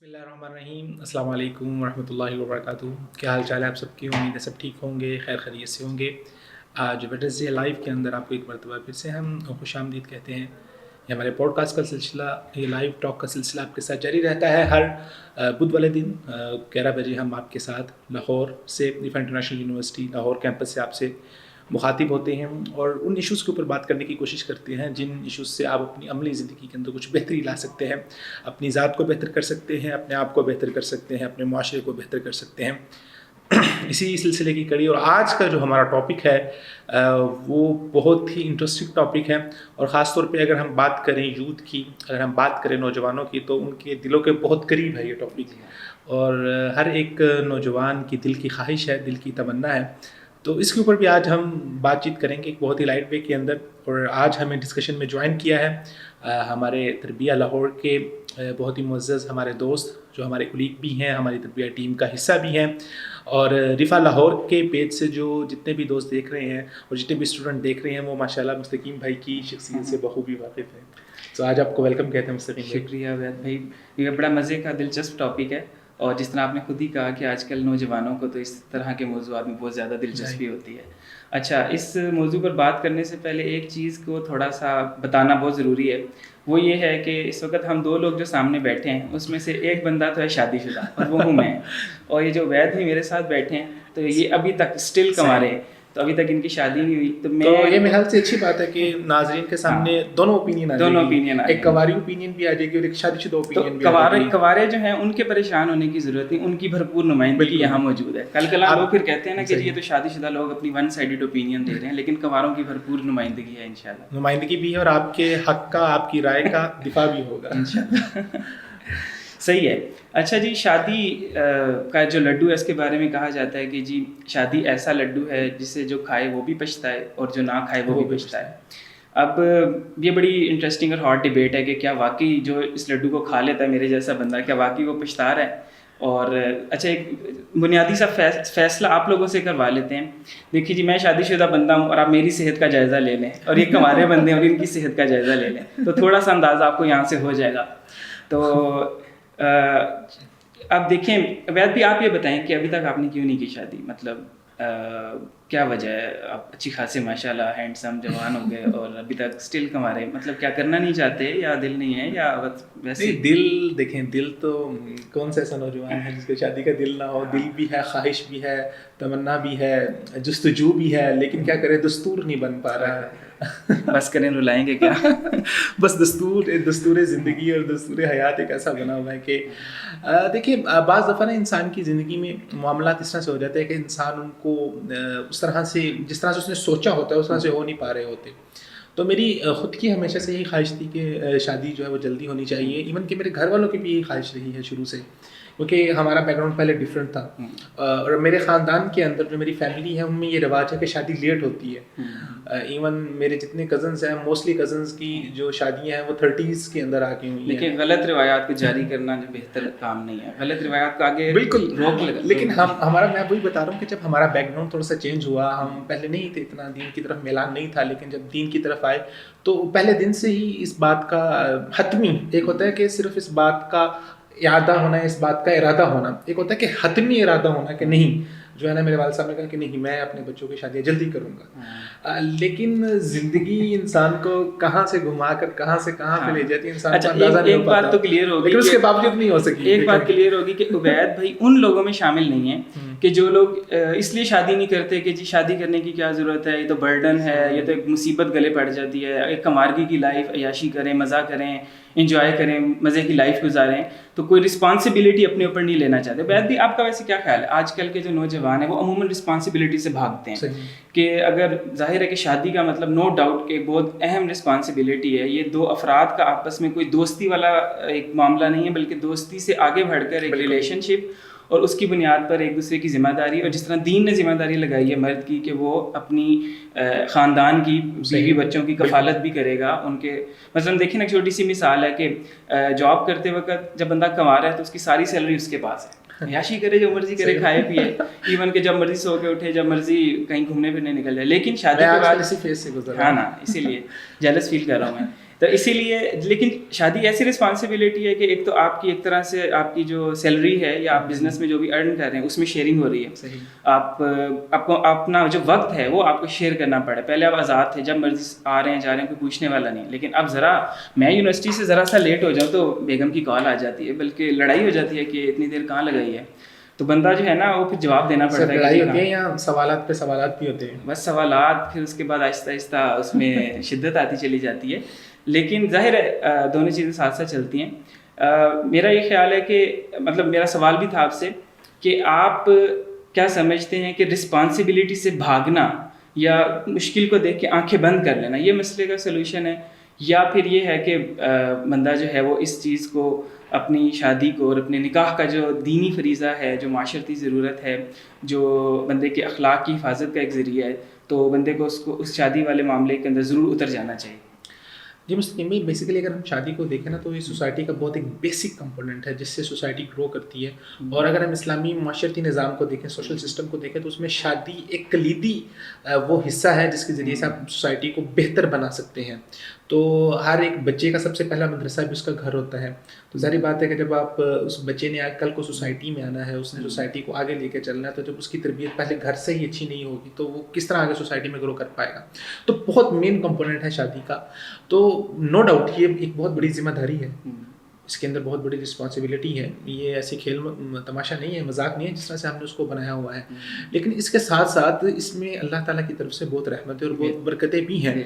بسم اللہ الرحمن الرحیم. السلام علیکم ورحمۃ اللہ وبرکاتہ. کیا حال چال ہے آپ سب کی؟ امید ہے سب ٹھیک ہوں گے، خیر خیریت سے ہوں گے. آج ویڈنسڈے لائیو کے اندر آپ کو ایک مرتبہ پھر سے ہم خوش آمدید کہتے ہیں. یہ ہمارے پوڈ کاسٹ کا سلسلہ، یہ لائیو ٹاک کا سلسلہ آپ کے ساتھ جاری رہتا ہے. ہر بدھ والے دن 11 بجے ہم آپ کے ساتھ لاہور سے رفا انٹرنیشنل یونیورسٹی لاہور کیمپس سے آپ سے مخاطب ہوتے ہیں اور ان ایشوز کے اوپر بات کرنے کی کوشش کرتے ہیں جن ایشوز سے آپ اپنی عملی زندگی کے اندر کچھ بہتری لا سکتے ہیں، اپنی ذات کو بہتر کر سکتے ہیں، اپنے آپ کو بہتر کر سکتے ہیں، اپنے معاشرے کو بہتر کر سکتے ہیں. اسی سلسلے کی کڑی اور آج کا جو ہمارا ٹاپک ہے وہ بہت ہی انٹرسٹنگ ٹاپک ہے. اور خاص طور پہ اگر ہم بات کریں یوتھ کی، اگر ہم بات کریں نوجوانوں کی، تو ان کے دلوں کے بہت قریب ہے یہ ٹاپک. اور ہر ایک نوجوان کی دل کی خواہش ہے، دل کی تمنا ہے. تو اس کے اوپر بھی آج ہم بات چیت کریں گے ایک بہت ہی لائٹ وے کے اندر. اور آج ہمیں ڈسکشن میں جوائن کیا ہے ہمارے تربیہ لاہور کے بہت ہی معزز ہمارے دوست جو ہمارے کولیگ بھی ہیں، ہماری تربیہ ٹیم کا حصہ بھی ہیں، اور رفا لاہور کے پیج سے جو جتنے بھی دوست دیکھ رہے ہیں اور جتنے بھی اسٹوڈنٹ دیکھ رہے ہیں وہ ماشاءاللہ مستقیم بھائی کی شخصیت سے بخوبی واقف ہیں. تو آج آپ کو ویلکم کہتے ہیں مستقیم بھائی. شکریہ عبید بھائی، یہ بڑا مزے کا دلچسپ ٹاپک ہے. اور جس طرح آپ نے خود ہی کہا کہ آج کل نوجوانوں کو تو اس طرح کے موضوعات میں بہت زیادہ دلچسپی ہوتی ہے. اچھا، اس موضوع پر بات کرنے سے پہلے ایک چیز کو تھوڑا سا بتانا بہت ضروری ہے. وہ یہ ہے کہ اس وقت ہم دو لوگ جو سامنے بیٹھے ہیں اس میں سے ایک بندہ تو ہے شادی شدہ اور وہ ہوں میں. اور یہ جو عبید بھی میرے ساتھ بیٹھے ہیں تو یہ ابھی تک اسٹل کنوارے ہیں، تو ابھی تک ان کی شادی نہیں ہوئی. تو یہ میرے خیال سے اچھی بات ہے کہ ناظرین کے سامنے دونوں اوپینین آ جائیں گے. ایک کنواری اوپینین بھی آ جائے گی اور ایک شادی شدہ اوپینین بھی آ جائے گی. کنوارے جو ہیں ان کے پریشان ہونے کی ضرورت نہیں، ان کی بھرپور نمائندگی یہاں موجود ہے. کل لوگ پھر کہتے ہیں نا کہ یہ تو شادی شدہ لوگ اپنی ون سائیڈڈ اوپینین دے رہے ہیں، لیکن کنواروں کی بھرپور نمائندگی ہے انشاءاللہ. نمائندگی بھی ہے اور آپ کے حق کا، آپ کی رائے کا دفاع بھی ہوگا انشاءاللہ. صحیح ہے. اچھا جی، شادی کا جو لڈو ہے اس کے بارے میں کہا جاتا ہے کہ جی شادی ایسا لڈو ہے جسے جو کھائے وہ بھی پچھتائے اور جو نہ کھائے وہ بھی پچھتائے. اب یہ بڑی انٹرسٹنگ اور ہاٹ ڈبیٹ ہے کہ کیا واقعی جو اس لڈو کو کھا لیتا ہے میرے جیسا بندہ، کیا واقعی وہ پچھتا رہا ہے. اور اچھا، ایک بنیادی سا فیصلہ آپ لوگوں سے کروا لیتے ہیں. دیکھیے جی، میں شادی شدہ بندہ ہوں اور آپ میری صحت کا جائزہ لے لیں، اور یہ کنوارے بندے ہیں اور ان کی صحت کا جائزہ لے لیں، تو تھوڑا سا اندازہ آپ کو یہاں سے ہو جائے گا. تو اب دیکھیں عبید بھی، آپ یہ بتائیں کہ ابھی تک آپ نے کیوں نہیں کی شادی؟ مطلب کیا وجہ ہے؟ آپ اچھی خاصے ماشاء اللہ ہینڈسم جوان ہو گئے اور ابھی تک اسٹل کنوارے. مطلب کیا کرنا نہیں چاہتے یا دل نہیں ہے یا ویسے؟ دل دیکھیں، دل تو کون سا ایسا نوجوان ہے جس کو شادی کا دل نہ ہو؟ دل بھی ہے، خواہش بھی ہے، تمنا بھی ہے، جستجو بھی ہے، لیکن کیا کرے دستور نہیں بن پا رہا ہے. بس کریں رلائیں گے کیا؟ بس دستور زندگی اور دستور حیات ایک ایسا بنا ہوا ہے کہ دیکھیے بعض دفعہ نا انسان کی زندگی میں معاملات اس طرح سے ہو جاتے ہیں کہ انسان ان کو اس طرح سے، جس طرح سے اس نے سوچا ہوتا ہے اس طرح سے ہو نہیں پا رہے ہوتے. تو میری خود کی ہمیشہ سے یہی خواہش تھی کہ شادی جو ہے وہ جلدی ہونی چاہیے. ایون کہ میرے گھر والوں کی بھی یہی خواہش رہی ہے شروع سے، کیونکہ ہمارا بیک گراؤنڈ پہلے ڈفرینٹ تھا. اور میرے خاندان کے اندر جو میری فیملی ہے ان میں یہ رواج ہے کہ شادی لیٹ ہوتی ہے. ایون میرے جتنے کزنس ہیں، موسٹلی کزنس کی جو شادیاں ہیں وہ 30s کے اندر آ کے ہوئی ہیں. لیکن غلط روایات کو جاری کرنا جو بہتر کام نہیں ہے، غلط روایات کو آگے بالکل روک لگا. لیکن ہمارا، میں وہی بتا رہا ہوں کہ جب ہمارا بیک گراؤنڈ تھوڑا سا چینج ہوا، ہم پہلے نہیں تھے، اتنا دین کی طرف میلان نہیں تھا، لیکن جب دین کی طرف آئے تو پہلے دن سے ہی اس بات کا حتمی، ایک ہوتا ہے کہ صرف اس بات کا اعادہ ہونا، اس بات کا ارادہ ہونا، ایک ہوتا ہے کہ حتمی ارادہ ہونا کہ نہیں جو ہے نا، میرے والد صاحب نے کہا کہ نہیں میں اپنے بچوں کی شادیاں جلدی کروں گا. لیکن زندگی انسان کو کہاں سے گھما کر کہاں سے کہاں پہ لے جاتی ہے انسان کو اندازہ نہیں ہوتا. ایک بات تو کلیئر ہوگی، لیکن اس کے باوجود نہیں ہو سکی. ایک بات کلیئر ہوگی کہ عبید بھائی ان لوگوں میں شامل نہیں ہیں کہ جو لوگ اس لیے شادی نہیں کرتے کہ جی شادی کرنے کی کیا ضرورت ہے، یہ تو برڈن ہے، یہ تو ایک مصیبت گلے پڑ جاتی ہے، ایک کمارگی کی لائف، عیاشی کریں، مزہ کریں، انجوائے کریں، مزے کی لائف گزاریں، تو کوئی رسپانسبلٹی اپنے اوپر نہیں لینا چاہتے. عبید بھی آپ کا ویسے کیا خیال ہے؟ آج کل کے جو نوجوان ہیں وہ عموماً رسپانسبلٹی سے بھاگتے ہیں کہ اگر ظاہر ہے کہ شادی کا مطلب نو ڈاؤٹ کہ بہت اہم رسپانسبلٹی ہے، یہ دو افراد کا آپس میں کوئی دوستی والا ایک معاملہ نہیں ہے، بلکہ دوستی سے آگے بڑھ کر ایک ریلیشن شپ اور اس کی بنیاد پر ایک دوسرے کی ذمہ داری، اور جس طرح دین نے ذمہ داری لگائی ہے مرد کی کہ وہ اپنی خاندان کی بیوی بچوں کی کفالت بھی کرے گا ان کے. مثلاً دیکھیں نا، ایک چھوٹی سی مثال ہے کہ جاب کرتے وقت جب بندہ کما رہا ہے تو اس کی ساری سیلری اس کے پاس ہے، عیاشی کرے، جو مرضی کرے، کھائے پیے، ایون کہ جب مرضی سو کے اٹھے، جب مرضی کہیں گھومنے پھرنے نکل جائے. لیکن شادی کے بعد ہاں نا، اسی لیے جیلس فیل کر رہا ہوں میں. تو اسی لیے لیکن شادی ایسی رسپانسبلٹی ہے کہ ایک تو آپ کی ایک طرح سے آپ کی جو سیلری ہے یا آپ بزنس میں جو بھی ارن کر رہے ہیں اس میں شیئرنگ ہو رہی ہے. آپ کو اپنا جو وقت ہے وہ آپ کو شیئر کرنا پڑے. پہلے آپ آزاد تھے, جب مرضی آ رہے ہیں جا رہے ہیں, کوئی پوچھنے والا نہیں. لیکن اب ذرا میں یونیورسٹی سے ذرا سا لیٹ ہو جاؤں تو بیگم کی کال آ جاتی ہے, بلکہ لڑائی ہو جاتی ہے کہ اتنی دیر کہاں لگائی ہے. تو بندہ جو ہے نا وہ پھر جواب دینا پڑتا ہے. لڑائی ہوتی ہے یا سوالات پہ سوالات بھی ہوتے ہیں؟ بس سوالات, پھر اس کے بعد آہستہ آہستہ اس میں شدت آتی چلی جاتی ہے. لیکن ظاہر ہے دونوں چیزیں ساتھ ساتھ چلتی ہیں. میرا یہ خیال ہے کہ مطلب میرا سوال بھی تھا آپ سے کہ آپ کیا سمجھتے ہیں کہ رسپانسبلٹی سے بھاگنا یا مشکل کو دیکھ کے آنکھیں بند کر لینا یہ مسئلے کا سلوشن ہے, یا پھر یہ ہے کہ بندہ جو ہے وہ اس چیز کو اپنی شادی کو اور اپنے نکاح کا جو دینی فریضہ ہے, جو معاشرتی ضرورت ہے, جو بندے کے اخلاق کی حفاظت کا ایک ذریعہ ہے, تو بندے کو اس شادی والے معاملے کے اندر ضرور اتر جانا چاہیے. جی مستقیم بھائی, بیسیکلی اگر ہم شادی کو دیکھیں نا تو یہ سوسائٹی کا بہت ایک بیسک کمپوننٹ ہے جس سے سوسائٹی گرو کرتی ہے. اور اگر ہم اسلامی معاشرتی نظام کو دیکھیں, سوشل سسٹم کو دیکھیں, تو اس میں شادی ایک کلیدی وہ حصہ ہے جس کے ذریعے سے آپ سوسائٹی کو بہتر بنا سکتے ہیں. تو ہر ایک بچے کا سب سے پہلا مدرسہ بھی اس کا گھر ہوتا ہے. تو ظاہری بات ہے کہ جب آپ اس بچے نے کل کو سوسائٹی میں آنا ہے, اس نے سوسائٹی کو آگے لے کے چلنا ہے, تو جب اس کی تربیت پہلے گھر سے ہی اچھی نہیں ہوگی تو وہ کس طرح آگے سوسائٹی میں گرو کر پائے گا. تو بہت مین کمپوننٹ ہے شادی کا. تو نو ڈاؤٹ یہ ایک بہت بڑی ذمہ داری ہے, اس کے اندر بہت بڑی رسپانسبلٹی ہے. یہ ایسی کھیل تماشا نہیں ہے, مذاق نہیں ہے جس طرح سے ہم نے اس کو بنایا ہوا ہے. لیکن اس کے ساتھ ساتھ اس میں اللہ تعالیٰ کی طرف سے بہت رحمتیں اور بہت برکتیں بھی ہیں.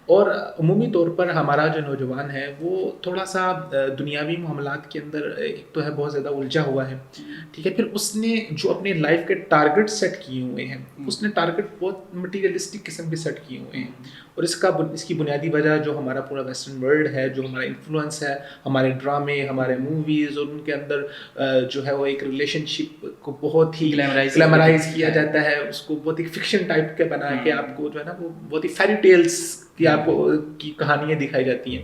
اور عمومی طور پر ہمارا جو نوجوان ہے وہ تھوڑا سا دنیاوی معاملات کے اندر ایک تو ہے بہت زیادہ الجھا ہوا ہے, ٹھیک ہے. پھر اس نے جو اپنے لائف کے ٹارگٹ سیٹ کیے ہوئے ہیں, اس نے ٹارگٹ بہت مٹیریلسٹک قسم کے سیٹ کیے ہوئے ہیں. اور اس کی بنیادی وجہ جو ہمارا پورا ویسٹرن ورلڈ ہے, جو ہمارا انفلوئنس ہے, ہمارے ڈرامے, ہمارے موویز, اور ان کے اندر جو ہے وہ ایک ریلیشن شپ کو بہت ہی گلیمرائز کیا جاتا ہے, اس کو بہت ہی فکشن ٹائپ کے بنا کے آپ کو جو ہے نا وہ بہت ہی فیری ٹیلس کی آپ کی کہانیاں دکھائی جاتی ہیں.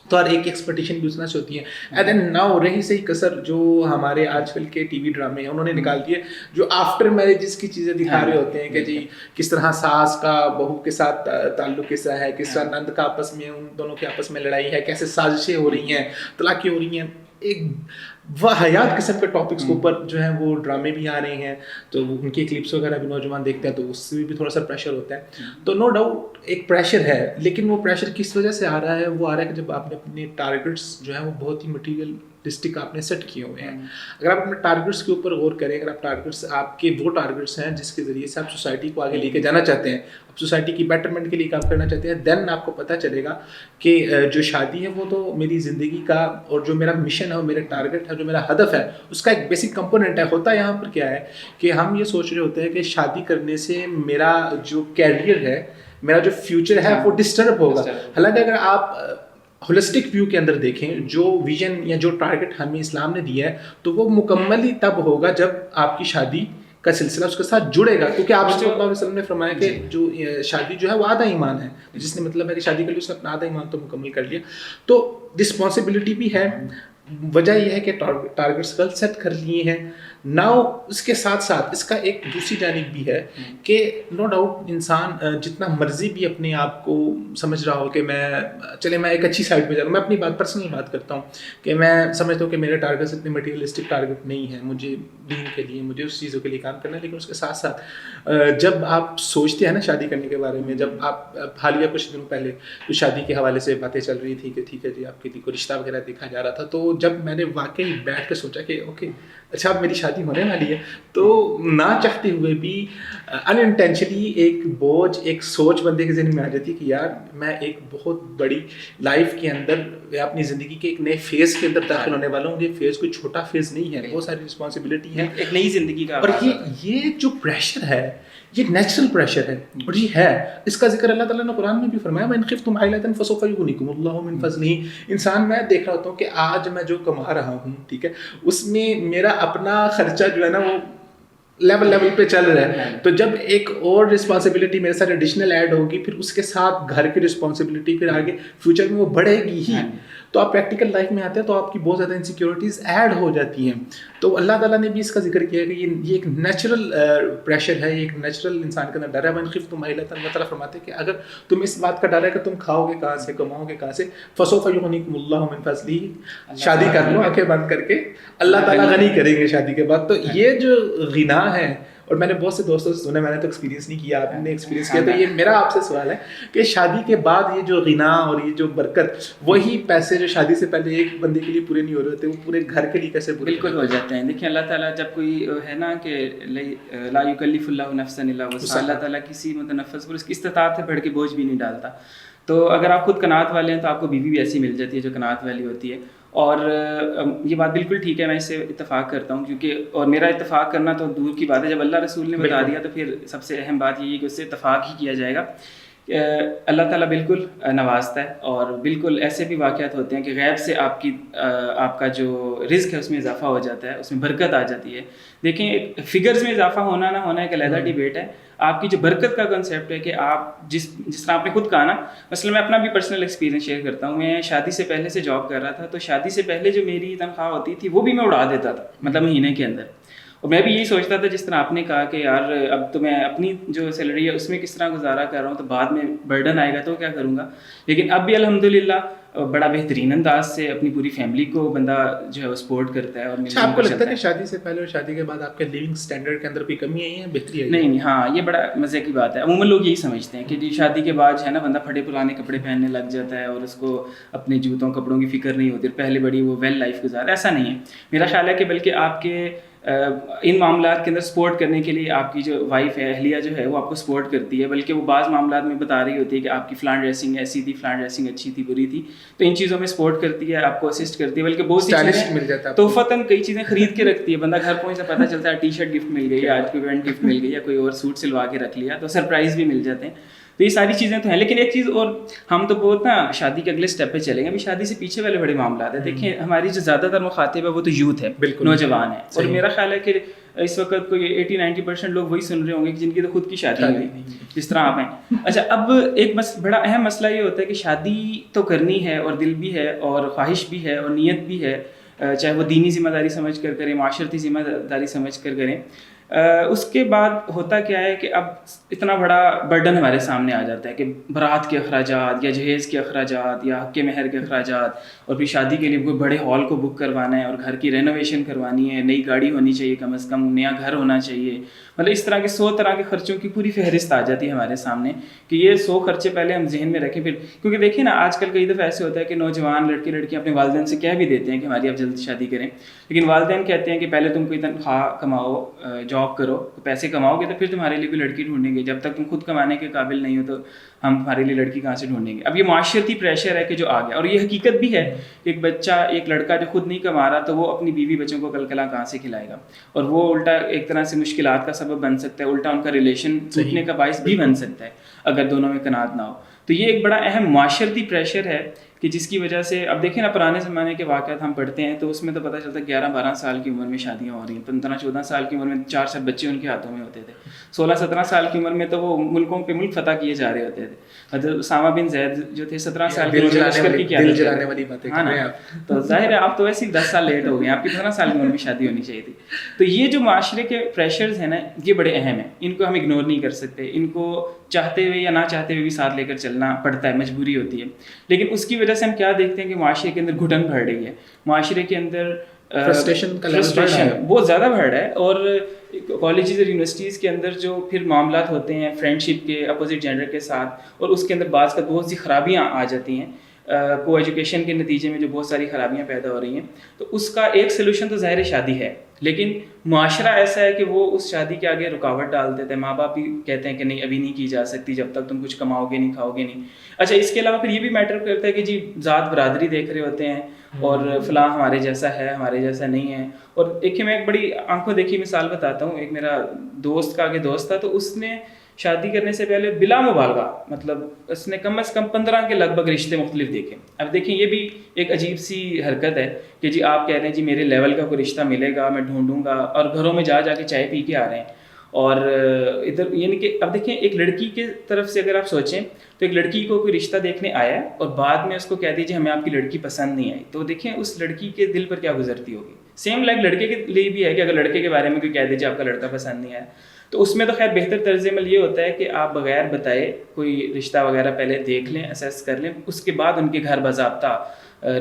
تو ہر ایک ایکسپیکٹیشن بھی اتنا سے ہوتی ہے. اینڈ دین ناؤ رہی صحیح کثر جو ہمارے آج کل کے ٹی وی ڈرامے ہیں انہوں نے نکال دیے, جو آفٹر میرجز کی چیزیں دکھا رہے ہوتے ہیں کہ جی کس طرح ساس کا بہو کے ساتھ تعلق کیسا ہے, کس طرح نند کا آپس میں, ان دونوں کے آپس میں لڑائی ہے, کیسے سازشیں ہو رہی ہیں, طلاقیں ہو رہی ہیں. ایک واحیات قسم کے ٹاپکس کے اوپر جو ہیں وہ ڈرامے بھی آ رہے ہیں. تو ان کی کلپس وغیرہ بھی نوجوان دیکھتے ہیں تو اس سے بھی تھوڑا سا پریشر ہوتا ہے. تو نو ڈاؤٹ ایک پریشر ہے, لیکن وہ پریشر کس وجہ سے آ رہا ہے؟ وہ آ رہا ہے کہ جب آپ نے اپنے ٹارگٹس جو ہیں وہ بہت ہی مٹیریلسٹک آپ نے سیٹ کیے ہوئے ہیں. اگر آپ اپنے ٹارگٹس کے اوپر غور کریں, اگر آپ ٹارگٹس آپ کے وہ ٹارگٹس ہیں جس کے ذریعے سے آپ سوسائٹی کو آگے لے کے جانا چاہتے ہیں, آپ سوسائٹی کی بیٹرمنٹ کے لیے کام کرنا چاہتے ہیں, دین آپ کو پتہ چلے گا کہ جو شادی ہے وہ تو میری زندگی کا اور جو میرا مشن ہے, میرا ٹارگٹ ہے, جو میرا ہدف ہے, اس کا ایک بیسک کمپوننٹ ہے. ہوتا یہاں پر کیا ہے کہ ہم یہ سوچ رہے ہوتے ہیں کہ شادی کرنے سے میرا جو کیریئر ہے, میرا جو فیوچر ہے وہ ڈسٹرب ہوگا. حالانکہ اگر آپ ہولسٹک ویو کے اندر دیکھیں, جو ویژن یا جو ٹارگٹ ہمیں اسلام نے دیا ہے تو وہ مکمل ہی تب ہوگا جب آپ کی شادی کا سلسلہ اس کے ساتھ جڑے گا. کیونکہ آپ صلی اللہ علیہ وسلم نے فرمایا کہ جو شادی جو ہے وہ آدھا ایمان ہے, جس نے مطلب ہے کہ شادی کر لی اس نے اپنا آدھا ایمان تو مکمل کر لیا. تو رسپانسبلٹی بھی ہے. وجہ یہ ہے کہ ٹارگٹس غلط سیٹ کر لیے ہیں. ناؤ اس کے ساتھ ساتھ اس کا ایک دوسری جانب بھی ہے کہ نو ڈاؤٹ انسان جتنا مرضی بھی اپنے آپ کو سمجھ رہا ہو کہ میں ایک اچھی سائڈ پہ جا رہا ہوں, میں اپنی پرسنل بات کرتا ہوں کہ میں سمجھتا ہوں کہ میرے ٹارگٹس اتنے مٹیریلسٹک ٹارگٹ نہیں ہیں, مجھے دین کے لیے, مجھے اس چیزوں کے لیے کام کرنا ہے. لیکن اس کے ساتھ ساتھ جب آپ سوچتے ہیں نا شادی کرنے کے بارے میں, جب آپ حالیہ کچھ دنوں پہلے کچھ شادی کے حوالے سے باتیں چل رہی تھی کہ ٹھیک ہے جی آپ کے لیے کوئی رشتہ وغیرہ دیکھا جا رہا تھا, تو جب میں نے واقعی بیٹھ کے سوچا کہ اوکے اچھا اب میری شادی ہونے والی ہے, تو نہ چاہتے ہوئے بھی ان انٹینشنلی ایک بوجھ, ایک سوچ بندے کے ذہن میں آ جاتی ہے کہ یار میں ایک بہت بڑی لائف کے اندر یا اپنی زندگی کے ایک نئے فیز کے اندر داخل ہونے والا ہوں. یہ فیز کوئی چھوٹا فیز نہیں ہے, بہت ساری رسپانسبلٹی ہے, ایک نئی زندگی کا. اور یہ جو پریشر ہے یہ نیچرل پریشر ہے, اور یہ ہے اس کا ذکر اللہ تعالیٰ نے قرآن میں بھی فرمایا وَإِنْ خِفْتُمْ عَائِلَةً فَسَوْفَ يُغْنِيكُمُ اللَّهُ مِنْ فَضْلِهِ. انسان میں دیکھ رہا ہوتا ہوں کہ آج میں جو کما رہا ہوں, ٹھیک ہے, اس میں میرا اپنا خرچہ جو ہے نا وہ لیول پہ چل رہا ہے. تو جب ایک اور رسپانسبلٹی میرے ساتھ ایڈیشنل ایڈ ہوگی, پھر اس کے ساتھ گھر کی رسپانسبلٹی پھر آگے فیوچر میں وہ بڑھے گی ہی. تو آپ پریکٹیکل لائف میں آتے ہیں تو آپ کی بہت زیادہ انسیکیورٹیز ایڈ ہو جاتی ہیں. تو اللہ تعالیٰ نے بھی اس کا ذکر کیا ہے کہ یہ ایک نیچرل پریشر ہے, یہ ایک نیچرل انسان کے اندر ڈر ہے. وَإِنْ خِفْتُمْ عَيْلَةً, اللہ تعالیٰ فرماتے ہیں کہ اگر تم اس بات کا ڈر ہے کہ تم کھاؤ گے کہاں سے, کماؤ گے کہاں سے, فَسَوْفَ يُغْنِيكُمُ اللَّهُ مِنْ فَضْلِهِ, شادی کر لو آنکھیں بند کر کے, اللہ تعالیٰ غنی کریں گے شادی کے بعد. تو یہ جو غنا ہے, اور میں نے بہت سے دوستوں سے سنا, میں نے تو ایکسپیرینس نہیں کیا, آپ نے ایکسپیرینس کیا, تو یہ میرا آپ سے سوال ہے کہ شادی کے بعد یہ جو غنا اور یہ جو برکت, وہی پیسے جو شادی سے پہلے ایک بندے کے لیے پورے نہیں ہو رہے ہوتے, وہ پورے گھر کے لیے کیسے پورے بالکل ہو جاتے ہیں. دیکھیں اللہ تعالیٰ جب کوئی ہے نا کہ لا یکلف اللہ نفسا الا وسعها, اللہ تعالیٰ کسی متنفس پر اس کی استطاعت سے بڑھ کے بوجھ بھی نہیں ڈالتا. تو اگر آپ خود قناعت والے ہیں تو آپ کو بیوی بھی ایسی مل جاتی ہے جو قناعت والی ہوتی ہے. اور یہ بات بالکل ٹھیک ہے, میں اس سے اتفاق کرتا ہوں, کیونکہ اور میرا اتفاق کرنا تو دور کی بات ہے, جب اللہ رسول نے بتا دیا تو پھر سب سے اہم بات یہ ہے کہ اس سے اتفاق ہی کیا جائے گا. اللہ تعالیٰ بالکل نوازتا ہے, اور بالکل ایسے بھی واقعات ہوتے ہیں کہ غیب سے آپ کا جو رزق ہے اس میں اضافہ ہو جاتا ہے, اس میں برکت آ جاتی ہے. دیکھیں فگرز میں اضافہ ہونا نہ ہونا ایک علیحدہ ڈیبیٹ ہے. آپ کی جو برکت کا کنسیپٹ ہے کہ آپ جس طرح آپ نے خود کہا نا, مثلا میں اپنا بھی پرسنل ایکسپیرینس شیئر کرتا ہوں. میں شادی سے پہلے سے جاب کر رہا تھا, تو شادی سے پہلے جو میری تنخواہ ہوتی تھی وہ بھی میں اڑا دیتا تھا, مطلب مہینے کے اندر. اور میں بھی یہی سوچتا تھا جس طرح آپ نے کہا کہ یار اب تو میں اپنی جو سیلری ہے اس میں کس طرح گزارا کر رہا ہوں, تو بعد میں برڈن آئے گا تو کیا کروں گا. لیکن اب بھی الحمدللہ بڑا بہترین انداز سے اپنی پوری فیملی کو بندہ جو ہے وہ سپورٹ کرتا ہے. اور آپ کو لگتا ہے کہ شادی سے پہلے اور شادی کے بعد آپ کے لیونگ سٹینڈرڈ کے اندر کوئی کمی آئی ہے, بہتری آئی ہے؟ نہیں, ہاں یہ بڑا مزے کی بات ہے. عموماً لوگ یہی سمجھتے ہیں کہ جی شادی کے بعد جو ہے نا بندہ پھٹے پرانے کپڑے پہننے لگ جاتا ہے اور اس کو اپنے جوتوں کپڑوں کی فکر نہیں ہوتی, پہلے بڑی وہ ویل لائف گزار. ایسا نہیں ہے. میرا خیال ہے کہ بلکہ آپ کے ان معاملات کے اندر سپورٹ کرنے کے لیے آپ کی جو وائف ہے, اہلیہ جو ہے, وہ آپ کو سپورٹ کرتی ہے. بلکہ وہ بعض معاملات میں بتا رہی ہوتی ہے کہ آپ کی فلان ڈریسنگ ایسی تھی, فلان ڈریسنگ اچھی تھی, بری تھی, تو ان چیزوں میں سپورٹ کرتی ہے, آپ کو اسسٹ کرتی ہے. بلکہ بہت سی چیزیں تحفتاً کئی چیزیں خرید کے رکھتی ہے. بندہ گھر پہنچتا پتہ چلتا ہے ٹی شرٹ گفٹ مل گئی, آج کوئی ایونٹ گفٹ مل گئی, یا کوئی اور سوٹ سلوا کے رکھ لیا, تو سرپرائز بھی مل جاتے ہیں. تو یہ ساری چیزیں تو ہیں. لیکن ایک چیز اور, ہم تو بہت نا شادی کے اگلے اسٹیپ پہ چلیں گے. ابھی شادی سے پیچھے والے بڑے معاملات ہیں. دیکھیں ہماری جو زیادہ تر مخاطب ہے وہ تو یوتھ ہے, نوجوان ہے. اور میرا خیال ہے کہ اس وقت کوئی 80-90% لوگ وہی سن رہے ہوں گے جن کی تو خود کی شادی ہوئی, جس طرح آپ ہیں. اچھا, اب ایک بڑا اہم مسئلہ یہ ہوتا ہے کہ شادی تو کرنی ہے, اور دل بھی ہے, اور خواہش بھی ہے, اور نیت بھی ہے, چاہے وہ دینی ذمہ داری سمجھ کر کریں, معاشرتی ذمہ داری سمجھ کر کریں. اس کے بعد ہوتا کیا ہے کہ اب اتنا بڑا برڈن ہمارے سامنے آ جاتا ہے کہ برات کے اخراجات, یا جہیز کے اخراجات, یا حق کے مہر کے اخراجات, اور پھر شادی کے لیے کوئی بڑے ہال کو بک کروانا ہے, اور گھر کی رینوویشن کروانی ہے, نئی گاڑی ہونی چاہیے, کم از کم نیا گھر ہونا چاہیے. مطلب اس طرح کے 100 طرح کے خرچوں کی پوری فہرست آ جاتی ہے ہمارے سامنے کہ یہ 100 خرچے پہلے ہم ذہن میں رکھیں. پھر کیونکہ دیکھیں نا آج کل کئی دفعہ ایسے ہوتا ہے کہ نوجوان لڑکے لڑکیاں اپنے والدین سے کہہ بھی دیتے ہیں کہ ہماری اب جلد شادی کریں, لیکن والدین کہتے ہیں کہ پہلے تم کوئی تنخواہ کماؤ, جاب کرو, پیسے کماؤ گے تو پھر تمہارے لیے کوئی لڑکی ڈھونڈیں گے, جب تک تم خود کمانے کے قابل نہیں ہو تو ہم تمہارے لیے لڑکی کہاں سے ڈھونڈیں گے. اب یہ معاشرتی پریشر ہے کہ جو آ گیا, اور یہ حقیقت بھی ہے کہ ایک بچہ, ایک لڑکا جو خود نہیں کما رہا تو وہ اپنی بیوی بچوں کو کل کلاں کہاں سے کھلائے گا, اور وہ الٹا ایک طرح سے مشکلات کا سبب بن سکتا ہے, الٹا ان کا ریلیشن ٹوٹنے کا باعث بھی بن سکتا ہے اگر دونوں میں قناعت نہ ہو. تو یہ ایک بڑا اہم معاشرتی پریشر ہے کہ جس کی وجہ سے اب دیکھیں نا پرانے زمانے کے واقعات ہم پڑھتے ہیں تو اس میں تو پتہ چلتا ہے 11-12 سال کی عمر میں شادیاں ہو رہی ہیں, 15-14 سال کی عمر میں 4 سے بچے ان کے ہاتھوں میں ہوتے تھے, 16-17 سال کی عمر میں تو وہ ملکوں پہ ملک فتح کیے جا رہے ہوتے تھے. حضرت اسامہ بن زید جو تھے 17 سال کی عمر میں لشکر کی قیادت, ہاں نا, تو ظاہر ہے آپ تو ویسے ہی 10 سال لیٹ ہو گئے, آپ کی 15 سال کی عمر میں شادی ہونی چاہیے تھی. تو یہ جو معاشرے کے پریشرز ہیں نا, یہ بڑے اہم ہیں, ان کو ہم اگنور نہیں کر سکتے, ان کو چاہتے ہوئے یا نہ چاہتے ہوئے بھی ساتھ لے کر چلنا پڑتا ہے, مجبوری ہوتی ہے. لیکن اس کی وجہ سے ہم کیا دیکھتے ہیں کہ معاشرے کے اندر گھٹن بڑھ رہی ہے, معاشرے کے اندر فرسٹریشن بہت زیادہ بڑھ رہا ہے. اور کالجز اور یونیورسٹیز کے اندر جو پھر معاملات ہوتے ہیں فرینڈشپ کے اپوزٹ جینڈر کے ساتھ, اور اس کے اندر بعض کا بہت سی خرابیاں آ جاتی ہیں, کو ایجوکیشن کے نتیجے میں جو بہت ساری خرابیاں پیدا ہو رہی ہیں. تو اس کا ایک سلوشن تو ظاہر شادی ہے, لیکن معاشرہ ایسا ہے کہ وہ اس شادی کے آگے رکاوٹ ڈال دیتے ہیں. ماں باپ بھی کہتے ہیں کہ نہیں ابھی نہیں کی جا سکتی جب تک تم کچھ کماؤ گے نہیں, کھاؤ گے نہیں. اچھا, اس کے علاوہ پھر یہ بھی میٹر کرتا ہے کہ جی ذات برادری دیکھ رہے ہوتے ہیں, اور فلاں ہمارے جیسا ہے, ہمارے جیسا نہیں ہے. اور دیکھیے میں ایک بڑی آنکھوں دیکھی مثال بتاتا ہوں. ایک میرا دوست کا آگے دوست تھا, تو اس نے شادی کرنے سے پہلے بلا مبالغہ مطلب اس نے کم از کم 15 کے لگ بھگ رشتے مختلف دیکھے. اب دیکھیں یہ بھی ایک عجیب سی حرکت ہے کہ جی آپ کہہ رہے ہیں جی میرے لیول کا کوئی رشتہ ملے گا, میں ڈھونڈوں گا, اور گھروں میں جا کے چائے پی کے آ رہے ہیں. اور ادھر یعنی کہ اب دیکھیں ایک لڑکی کے طرف سے اگر آپ سوچیں تو ایک لڑکی کو کوئی رشتہ دیکھنے آیا اور بعد میں اس کو کہہ دیجیے ہمیں آپ کی لڑکی پسند نہیں آئی, تو دیکھیں اس لڑکی کے دل پر کیا گزرتی ہوگی. سیم لائک لڑکے کے لیے بھی ہے کہ اگر لڑکے کے بارے میں کوئی کہہ دیجیے آپ کا لڑکا پسند نہیں آیا, تو اس میں تو خیر بہتر طرز عمل یہ ہوتا ہے کہ آپ بغیر بتائے کوئی رشتہ وغیرہ پہلے دیکھ لیں, اسیس کر لیں, اس کے بعد ان کے گھر باضابطہ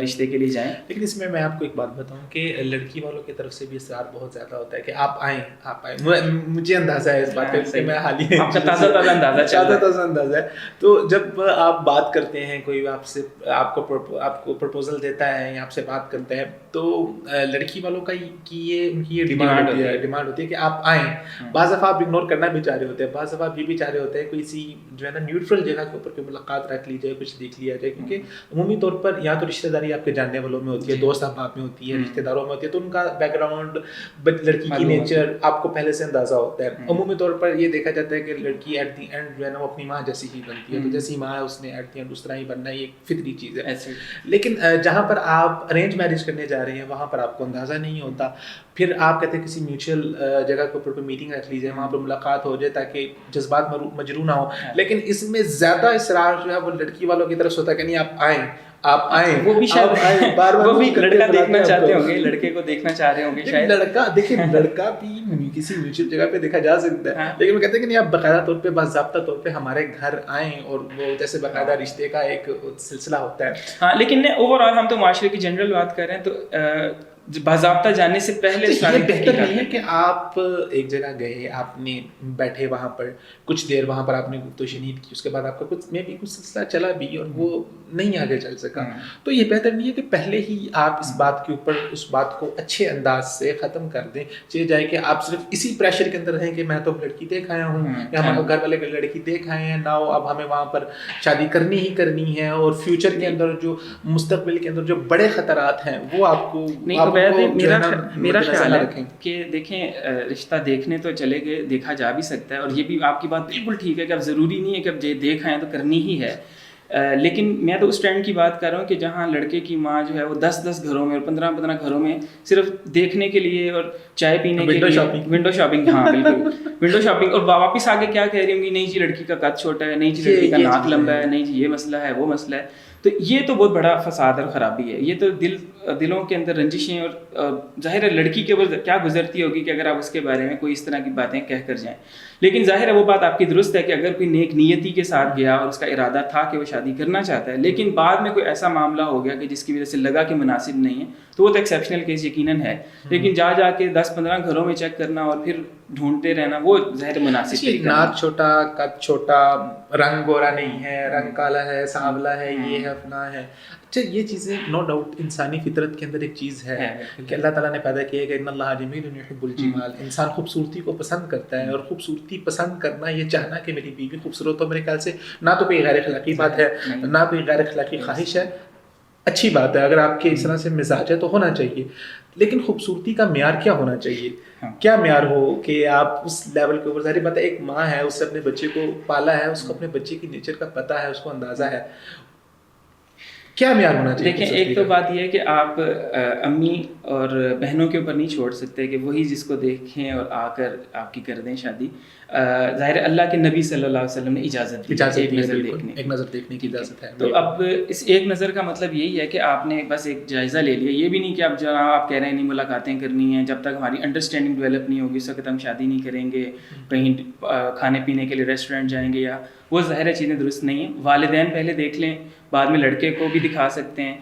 رشتے کے لیے جائیں. لیکن اس میں آپ کو ایک بات بتاؤں کہ لڑکی والوں کی طرف سے بھی اصرار بہت زیادہ ہوتا ہے کہ آپ آئیں. مجھے اندازہ ہے اس بات کا کہ میں حال ہی آپ کا تازہ اندازہ ہے. تو جب آپ بات کرتے ہیں, کوئی آپ سے آپ کو پرپوزل دیتا ہے یا آپ سے بات کرتے ہیں, تو لڑکی والوں کا ان کی یہ ڈیمانڈ ہوتی ہے کہ آپ آئیں. بعض دفعہ آپ اگنور کرنا بھی چاہ رہے ہوتے ہیں, بعض دفعہ آپ یہ بھی چاہ رہے ہوتے ہیں کوئی سی جو ہے نا نیوٹرل جگہ کے اوپر کوئی ملاقات رکھ لی جائے, کچھ دیکھ لیا جائے, کیونکہ عمومی طور پر یا تو رشتہ داری آپ کے جاننے والوں میں ہوتی ہے, دوست احباب میں ہوتی ہے, رشتہ داروں میں ہوتی ہے, تو ان کا بیک گراؤنڈ, لڑکی کی نیچر آپ کو پہلے سے اندازہ ہوتا ہے. عمومی طور پر یہ دیکھا جاتا ہے کہ لڑکی ایٹ دی اینڈ جو ہے نا وہ اپنی ماں جیسی ہی بنتی ہے, تو جیسی ماں ہے اس نے ایٹ دی اینڈ اس طرح ہی بننا, یہ ایک فطری چیز ہے. لیکن جہاں پر آپ ارینج میرج کرنے جا رہے ہیں وہاں پر آپ کو اندازہ نہیں ہوتا. پھر آپ کہتے ہیں کسی میوچل جگہ کے اوپر کوئی میٹنگ رکھ لی جائے, وہاں پر ملاقات ہو جائے تاکہ جذبات مجروح نہ ہو. لیکن اس میں زیادہ اصرار جو ہے وہ لڑکی والوں کی طرف سے ہوتا ہے کہ نہیں آپ آئیں. وہ بھی شاید وہ بھی لڑکا دیکھنا چاہتے ہوں گے, لڑکے کو دیکھنا چاہ رہے ہوں گے شاید. لڑکا بھی کسی میوچل جگہ پہ دیکھا جا سکتا ہے, لیکن وہ کہتے ہیں کہ نہیں آپ باقاعدہ طور پہ باضابطہ طور پہ ہمارے گھر آئیں, اور وہ جیسے باقاعدہ رشتے کا ایک سلسلہ ہوتا ہے. ہاں لیکن اوور آل ہم تو معاشرے کی جنرل بات کر رہے ہیں, تو باضابطہ جانے سے پہلے یہ بہتر نہیں ہے کہ آپ ایک جگہ گئے, آپ نے بیٹھے وہاں پر کچھ دیر, وہاں پر آپ نے گفت و شنید کی, اس کے بعد آپ کا کچھ سلسلہ چلا بھی اور وہ نہیں آگے چل سکا, تو یہ بہتر نہیں ہے کہ پہلے ہی آپ اس بات کے اوپر اس بات کو اچھے انداز سے ختم کر دیں. چاہے جائے کہ آپ صرف اسی پریشر کے اندر رہیں کہ میں تو لڑکی دیکھ آیا ہوں, یا ہمارے گھر والے لڑکی دیکھ آئے ہیں نا, اب ہمیں وہاں پر شادی کرنی ہی کرنی ہے, اور فیوچر کے اندر جو مستقبل کے اندر جو بڑے خطرات ہیں وہ آپ کو میرا خیال ہے کہ دیکھیں رشتہ دیکھنے تو چلے گئے, دیکھا جا بھی سکتا ہے, اور یہ بھی آپ کی بات بالکل ٹھیک ہے کہ اب ضروری نہیں ہے کہ اب دیکھ آئیں تو کرنی ہی ہے. لیکن میں تو اس ٹرینڈ کی بات کر رہا ہوں کہ جہاں لڑکے کی ماں جو ہے وہ 10 گھروں میں اور 15 گھروں میں صرف دیکھنے کے لیے اور چائے پینے کے لیے ونڈو شاپنگ, ہاں بالکل ونڈو شاپنگ, اور واپس آگے کیا کہہ رہی ہوں گی, نہیں جی لڑکی کا قد چھوٹا ہے, نہیں جی لڑکی کا ناک لمبا ہے, نہیں جی یہ مسئلہ ہے وہ مسئلہ ہے. تو یہ تو بہت بڑا فساد اور خرابی ہے. یہ تو دلوں کے اندر رنجشیں, اور ظاہر ہے لڑکی کے اوپر کیا گزرتی ہوگی کہ اگر آپ اس کے بارے میں کوئی اس طرح کی باتیں کہہ کر جائیں. لیکن ظاہر ہے وہ بات آپ کی درست ہے کہ اگر کوئی نیک نیتی کے ساتھ گیا اور اس کا ارادہ تھا کہ وہ شادی کرنا چاہتا ہے, لیکن بعد میں کوئی ایسا معاملہ ہو گیا کہ جس کی وجہ سے لگا کہ مناسب نہیں ہے, تو وہ تو ایکسیپشنل کیس یقیناً ہے. لیکن جا کے 10-15 گھروں میں چیک کرنا اور پھر ڈھونڈتے رہنا وہ ظاہر مناسب طریقہ. ناک چھوٹا, قد چھوٹا, رنگ گورا نہیں ہے, رنگ کالا ہے, سانولا ہے, یہ ہے اپنا ہے. اچھا یہ چیزیں نو ڈاؤٹ انسانی فطرت کے اندر ایک چیز ہے کہ اللہ تعالیٰ نے پیدا کیا ہے کہ ان اللہ جمیل یحب الجمال. انسان خوبصورتی کو پسند کرتا ہے, اور خوبصورتی پسند کرنا, یہ چاہنا کہ میری بیوی خوبصورت ہو, میرے خیال سے نہ تو کوئی غیر اخلاقی بات ہے, نہ کوئی غیر اخلاقی خواہش ہے, اچھی بات ہے. اگر آپ کے اس طرح سے مزاج ہے تو ہونا چاہیے. لیکن خوبصورتی کا معیار کیا ہونا چاہیے, کیا معیار ہو کہ آپ اس لیول کے اوپر, ظاہر بات ہے ایک ماں ہے, اس سے اپنے بچے کو پالا ہے, اس کو اپنے بچے کی نیچر کا پتہ ہے, اس کو اندازہ ہے, کیا معیار ہونا چاہیے. دیکھیں ایک تو بات یہ ہے کہ آپ امی اور بہنوں کے اوپر نہیں چھوڑ سکتے کہ وہی جس کو دیکھیں اور آ کر آپ کی کر دیں شادی. ظاہر اللہ کے نبی صلی اللہ علیہ وسلم نے اجازت دی ایک نظر دیکھنے کی اجازت ہے. تو اب اس ایک نظر کا مطلب یہی ہے کہ آپ نے بس ایک جائزہ لے لیا. یہ بھی نہیں کہ اب جناب آپ کہہ رہے ہیں نہیں ملاقاتیں کرنی ہیں, جب تک ہماری انڈرسٹینڈنگ ڈیولپ نہیں ہوگی اس وقت ہم شادی نہیں کریں گے, کہیں کھانے پینے کے لیے ریسٹورینٹ جائیں گے, یا وہ ظاہر چیزیں درست نہیں ہیں. والدین پہلے دیکھ لیں, بعد میں لڑکے کو بھی دکھا سکتے ہیں,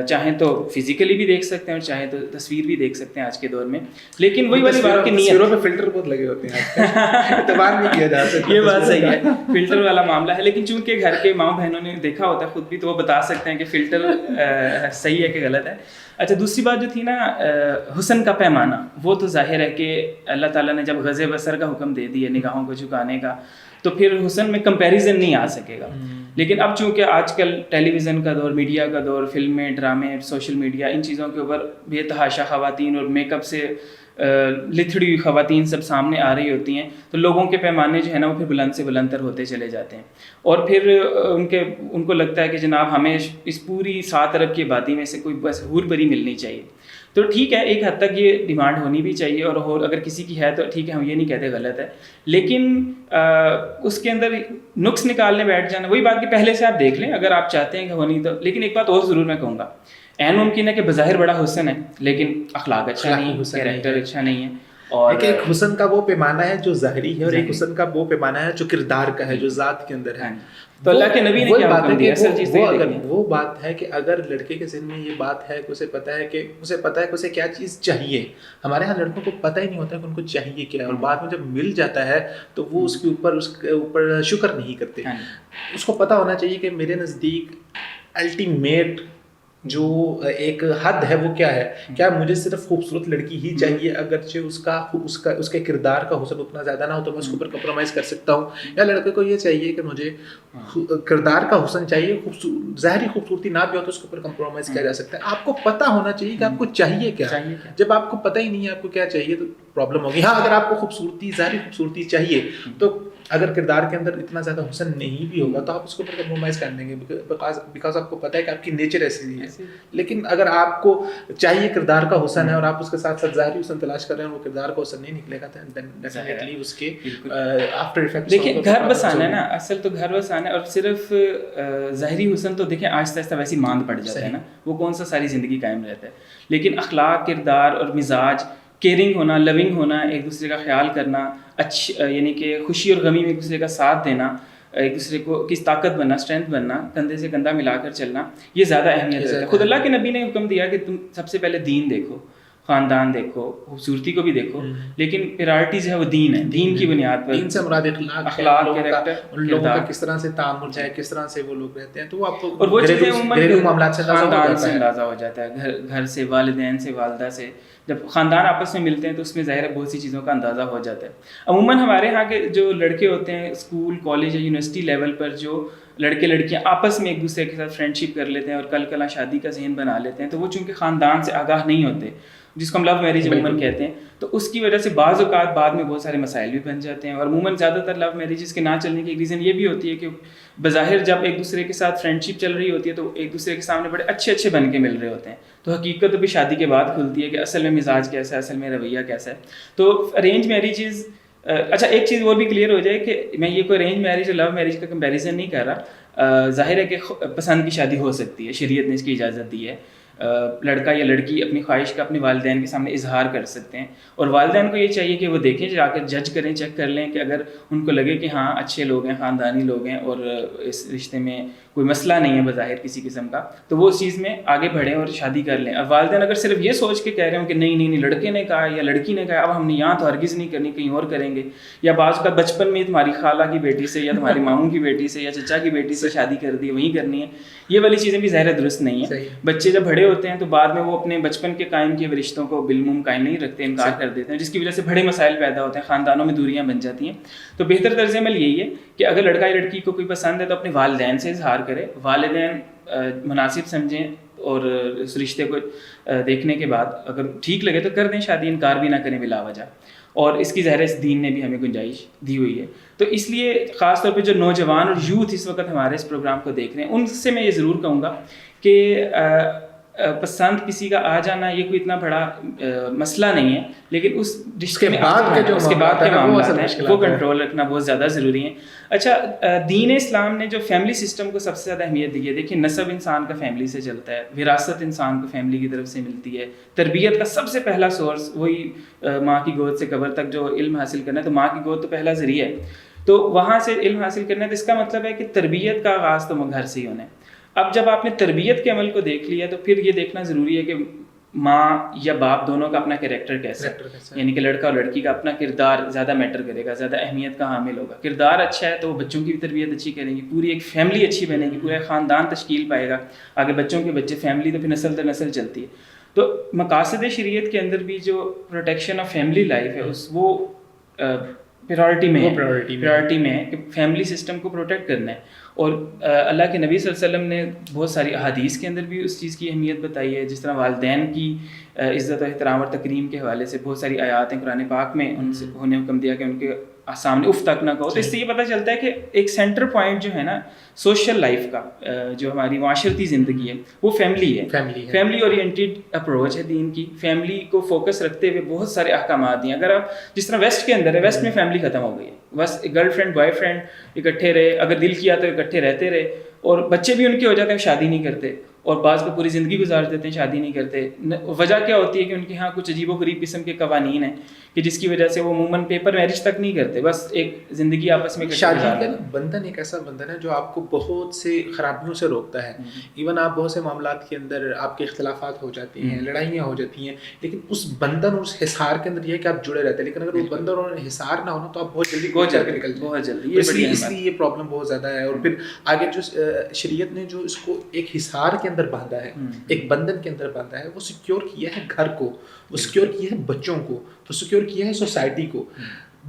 چاہیں تو فزیکلی بھی دیکھ سکتے ہیں اور چاہیں تو تصویر بھی دیکھ سکتے ہیں آج کے دور میں. لیکن وہی والی بات کہ تصویروں پہ فلٹر بہت لگے ہوتے ہیں, اعتبار نہیں کیا جا سکتا. یہ بات صحیح ہے, فلٹر والا معاملہ ہے. لیکن چونکہ گھر کے ماں بہنوں نے دیکھا ہوتا ہے خود بھی, تو وہ بتا سکتے ہیں کہ فلٹر صحیح ہے کہ غلط ہے. اچھا دوسری بات جو تھی نا حسن کا پیمانہ, وہ تو ظاہر ہے کہ اللہ تعالیٰ نے جب غض بصر کا حکم دے دیا نگاہوں کو جھکانے کا, تو پھر حسن میں کمپیریزن نہیں آ سکے گا. لیکن اب چونکہ آج کل ٹیلی ویژن کا دور, میڈیا کا دور, فلمیں, ڈرامے, سوشل میڈیا, ان چیزوں کے اوپر بے تحاشا خواتین اور میک اپ سے لتھڑی ہوئی خواتین سب سامنے آ رہی ہوتی ہیں, تو لوگوں کے پیمانے جو ہے نا وہ پھر بلند سے بلند تر ہوتے چلے جاتے ہیں. اور پھر ان کو لگتا ہے کہ جناب ہمیں اس پوری 7 ارب کی آبادی میں سے کوئی بس حور پری ملنی چاہیے. تو ٹھیک ہے ایک حد تک یہ ڈیمانڈ ہونی بھی چاہیے, اور اگر کسی کی ہے تو ٹھیک ہے, ہم یہ نہیں کہتے غلط ہے, لیکن اس کے اندر نقص نکالنے بیٹھ جانا, وہی بات کہ پہلے سے آپ دیکھ لیں اگر آپ چاہتے ہیں کہ ہونی تو. لیکن ایک بات اور ضرور میں کہوں گا, عین ممکن ہے کہ بظاہر بڑا حسن ہے لیکن اخلاق اچھا نہیں ہے, کیریکٹر اچھا نہیں ہے. اور ایک حسن کا وہ پیمانہ ہے جو ظاہری ہے, اور ایک حسن کا وہ پیمانہ ہے جو کردار کا ہے, جو ذات کے اندر ہے. تو اللہ کے نبی نے کیا حکم دیا, اصل چیز وہ بات ہے کہ اگر لڑکے کے ذہن میں یہ بات ہے کہ اسے پتا ہے کہ اسے کیا چیز چاہیے. ہمارے یہاں لڑکوں کو پتہ ہی نہیں ہوتا کہ ان کو چاہیے کیا, اور بعد میں جب مل جاتا ہے تو وہ اس کے اوپر شکر نہیں کرتے. اس کو پتہ ہونا چاہیے کہ میرے نزدیک الٹیمیٹ جو ایک حد ہے وہ کیا ہے. کیا مجھے صرف خوبصورت لڑکی ہی چاہیے, اگرچہ اس کے کردار کا حسن اتنا زیادہ نہ ہو تو میں اس کے اوپر کمپرومائز کر سکتا ہوں, یا لڑکے کو یہ چاہیے کہ مجھے کردار کا حسن چاہیے, ظاہری خوبصورتی نہ بھی ہو تو اس کے اوپر کمپرومائز کیا جا سکتا ہے. آپ کو پتہ ہونا چاہیے کہ آپ کو چاہیے کیا. جب آپ کو پتہ ہی نہیں ہے آپ کو کیا چاہیے تو پرابلم ہوگی. ہاں اگر آپ کو ظاہری خوبصورتی چاہیے تو اگر کردار کے اندر اتنا زیادہ حسن نہیں بھی ہوگا تو آپ اس کے اوپر کمپرومائز کر لیں گے, بیکاز آپ کو پتہ ہے کہ آپ کی نیچر ایسی ہے. لیکن اگر آپ کو چاہیے کردار کا حسن ہے اور آپ اس کے ساتھ ساتھ ظاہری حسن تلاش کر رہے ہیں اور وہ کردار کا حسن نہیں نکلے گا تو ڈیفینیٹلی اس کے آفٹر ایفیکٹس. دیکھیں گھر بسانا ہے نا, اصل تو گھر بسانا ہے, اور صرف ظاہری حسن تو دیکھیں آہستہ آہستہ ویسے ماند پڑ جاتا ہے نا, وہ کون سا ساری زندگی قائم رہتا ہے. لیکن اخلاق, کردار اور مزاج, کیئرنگ ہونا, لونگ ہونا, ایک دوسرے کا خیال کرنا, یعنی کہ خوشی اور غمی میں ایک دوسرے کا ساتھ دینا, ایک دوسرے کو کس طاقت بننا, اسٹرینتھ بننا, کندھے سے کندھا ملا کر چلنا, یہ زیادہ اہمیت رکھتا ہے. خود اللہ کے نبی نے حکم دیا کہ تم سب سے پہلے دین دیکھو, خاندان دیکھو, خوبصورتی کو بھی دیکھو, لیکن پرائرٹی جو ہے وہ دین ہے. دین کی بنیاد پر, دین سے مراد اخلاق, کریکٹر, ان لوگوں کا کس طرح سے تعامل ہے, کس طرح سے وہ لوگ رہتے ہیں, تو وہ آپ کو اور وہ چیزیں گھریلو معاملات سے اندازہ ہو جاتا ہے, گھر سے, والدین سے, والدہ سے. جب خاندان آپس میں ملتے ہیں تو اس میں ظاہر ہے بہت سی چیزوں کا اندازہ ہو جاتا ہے. عموماً ہمارے یہاں کے جو لڑکے ہوتے ہیں اسکول, کالج یا یونیورسٹی لیول پر, جو لڑکے لڑکیاں آپس میں ایک دوسرے کے ساتھ فرینڈ شپ کر لیتے ہیں اور کل کل شادی کا ذہن بنا لیتے ہیں, تو وہ چونکہ خاندان سے آگاہ نہیں ہوتے, جس کو ہم لو میرج عموماً کہتے ہیں, تو اس کی وجہ سے بعض اوقات بعد میں بہت سارے مسائل بھی بن جاتے ہیں. اور عموماً زیادہ تر لو میرجز کے نہ چلنے کی ایک ریزن یہ بھی ہوتی ہے کہ بظاہر جب ایک دوسرے کے ساتھ فرینڈ شپ چل رہی ہوتی ہے تو ایک دوسرے کے سامنے بڑے اچھے بن کے مل رہے ہوتے ہیں, تو حقیقت بھی شادی کے بعد کھلتی ہے کہ اصل میں مزاج کیسا ہے, اصل میں رویہ کیسا ہے. تو ارینج میریجز, اچھا ایک چیز اور بھی کلیئر ہو جائے کہ میں یہ کوئی ارینج میرج اور لو میرج کا کمپیریزن نہیں کر رہا. ظاہر ہے کہ پسند کی شادی ہو سکتی ہے, شریعت نے اس کی اجازت دی ہے. لڑکا یا لڑکی اپنی خواہش کا اپنے والدین کے سامنے اظہار کر سکتے ہیں, اور والدین کو یہ چاہیے کہ وہ دیکھیں, جا کر جج کریں, چیک کر لیں کہ اگر ان کو لگے کہ ہاں اچھے لوگ ہیں, خاندانی لوگ ہیں, اور اس رشتے میں کوئی مسئلہ نہیں ہے بظاہر کسی قسم کا, تو وہ اس چیز میں آگے بڑھیں اور شادی کر لیں. اور والدین اگر صرف یہ سوچ کے کہہ رہے ہوں کہ نہیں لڑکے نے کہا یا لڑکی نے کہا, اب ہم نے یہاں تو ہرگز نہیں کرنی, کہیں اور کریں گے, یا بعض کا بچپن میں تمہاری خالہ کی بیٹی سے یا تمہاری ماموں کی بیٹی سے یا چچا کی بیٹی سے شادی کر دی, وہیں کرنی ہے, یہ والی چیزیں بھی ظاہر درست نہیں ہیں. بچے جب بڑے ہوتے ہیں تو بعد میں وہ اپنے بچپن کے قائم کیے ہوئے رشتوں کو بالموم قائم نہیں رکھتے, انکار کر دیتے ہیں, جس کی وجہ سے بڑے مسائل پیدا ہوتے ہیں, خاندانوں میں دوریاں بن جاتی ہیں. تو بہتر طرز عمل یہی ہے کہ اگر لڑکا یا لڑکی کو کوئی پسند ہے تو اپنے والدین سے اظہار کرے, والدین مناسب سمجھیں, اور اس رشتے کو دیکھنے کے بعد اگر ٹھیک لگے تو کر دیں شادی, انکار بھی نہ کریں بلا وجہ. اور اس کی ظاہر اس دین نے بھی ہمیں گنجائش دی ہوئی ہے. تو اس لیے خاص طور پہ جو نوجوان اور یوتھ اس وقت ہمارے اس پروگرام کو دیکھ رہے ہیں, ان سے میں یہ ضرور کہوں گا کہ پسند کسی کا آ جانا یہ کوئی اتنا بڑا مسئلہ نہیں ہے, لیکن اس رشتے میں اس کے بعد کے معاملات ہیں وہ کنٹرول رکھنا بہت زیادہ ضروری ہیں. اچھا, دین اسلام نے جو فیملی سسٹم کو سب سے زیادہ اہمیت دی ہے. دیکھیں نسب انسان کا فیملی سے چلتا ہے, وراثت انسان کو فیملی کی طرف سے ملتی ہے, تربیت کا سب سے پہلا سورس وہی ماں کی گود سے قبر تک جو علم حاصل کرنا ہے, تو ماں کی گود تو پہلا ذریعہ ہے, تو وہاں سے علم حاصل کرنا ہے. تو اس کا مطلب ہے کہ تربیت کا آغاز تو گھر سے ہی ہونا ہے. اب جب آپ نے تربیت کے عمل کو دیکھ لیا تو پھر یہ دیکھنا ضروری ہے کہ ماں یا باپ دونوں کا اپنا کریکٹر کیسا ہے, یعنی کہ لڑکا اور لڑکی کا اپنا کردار زیادہ میٹر کرے گا, زیادہ اہمیت کا حامل ہوگا. کردار اچھا ہے تو وہ بچوں کی بھی تربیت اچھی کریں گی, پوری ایک فیملی اچھی بنے گی, پورا خاندان تشکیل پائے گا, آگے بچوں کے بچے, فیملی تو پھر نسل در نسل چلتی ہے. تو مقاصد شریعت کے اندر بھی جو پروٹیکشن آف فیملی لائف ہے وہ پرائرٹی میں ہے کہ فیملی سسٹم کو پروٹیکٹ کرنا ہے. اور اللہ کے نبی صلی اللہ علیہ وسلم نے بہت ساری احادیث کے اندر بھی اس چیز کی اہمیت بتائی ہے. جس طرح والدین کی عزت و احترام اور تکریم کے حوالے سے بہت ساری آیات ہیں قرآن پاک میں, ان سے انہیں حکم دیا کہ ان کے سامنے اف تک نہ کہو. تو اس سے یہ پتہ چلتا ہے کہ ایک سینٹر پوائنٹ جو ہے نا سوشل لائف کا, جو ہماری معاشرتی زندگی ہے, وہ فیملی ہے. فیملی اورینٹیڈ اپروچ ہے دین کی. فیملی کو فوکس رکھتے ہوئے بہت سارے احکامات ہیں. اگر آپ جس طرح ویسٹ کے اندر ہے, ویسٹ میں فیملی ختم ہو گئی ہے, بس گرل فرینڈ بوائے فرینڈ اکٹھے رہے, اگر دل کیا تو اکٹھے رہتے رہے, اور بچے بھی ان کے ہو جاتے ہیں, شادی نہیں کرتے, اور بعض کو پوری زندگی گزار دیتے ہیں, شادی نہیں کرتے. وجہ کیا ہوتی ہے کہ ان کے ہاں کچھ عجیب و غریب قسم کے قوانین ہیں کہ جس کی وجہ سے وہ عموماً پیپر میرج تک نہیں کرتے, بس ایک زندگی آپس میں. شادی کا بندھن ایک ایسا بندھن ہے جو آپ کو بہت سے خرابیوں سے روکتا ہے. ایون آپ بہت سے معاملات کے اندر آپ کے اختلافات ہو جاتے ہیں, لڑائیاں ہو جاتی ہیں, لیکن اس بندھن اور اس حصار کے اندر یہ ہے کہ آپ جڑے رہتے ہیں. لیکن اگر وہ بندھن اور حصار نہ ہونا تو آپ بہت جلدی گوچر کے نکل جائیں, بہت جلدی. اس لیے یہ پرابلم بہت زیادہ ہے. اور پھر آگے جو شریعت نے جو اس کو ایک حصار کے اندر باندھا ہے, ایک بندھن کے اندر باندھا ہے, وہ سیکیور کیا ہے گھر کو, وہ سیکیور کیا ہے بچوں کو, وہ سیکیور کیا ہے سوسائٹی کو.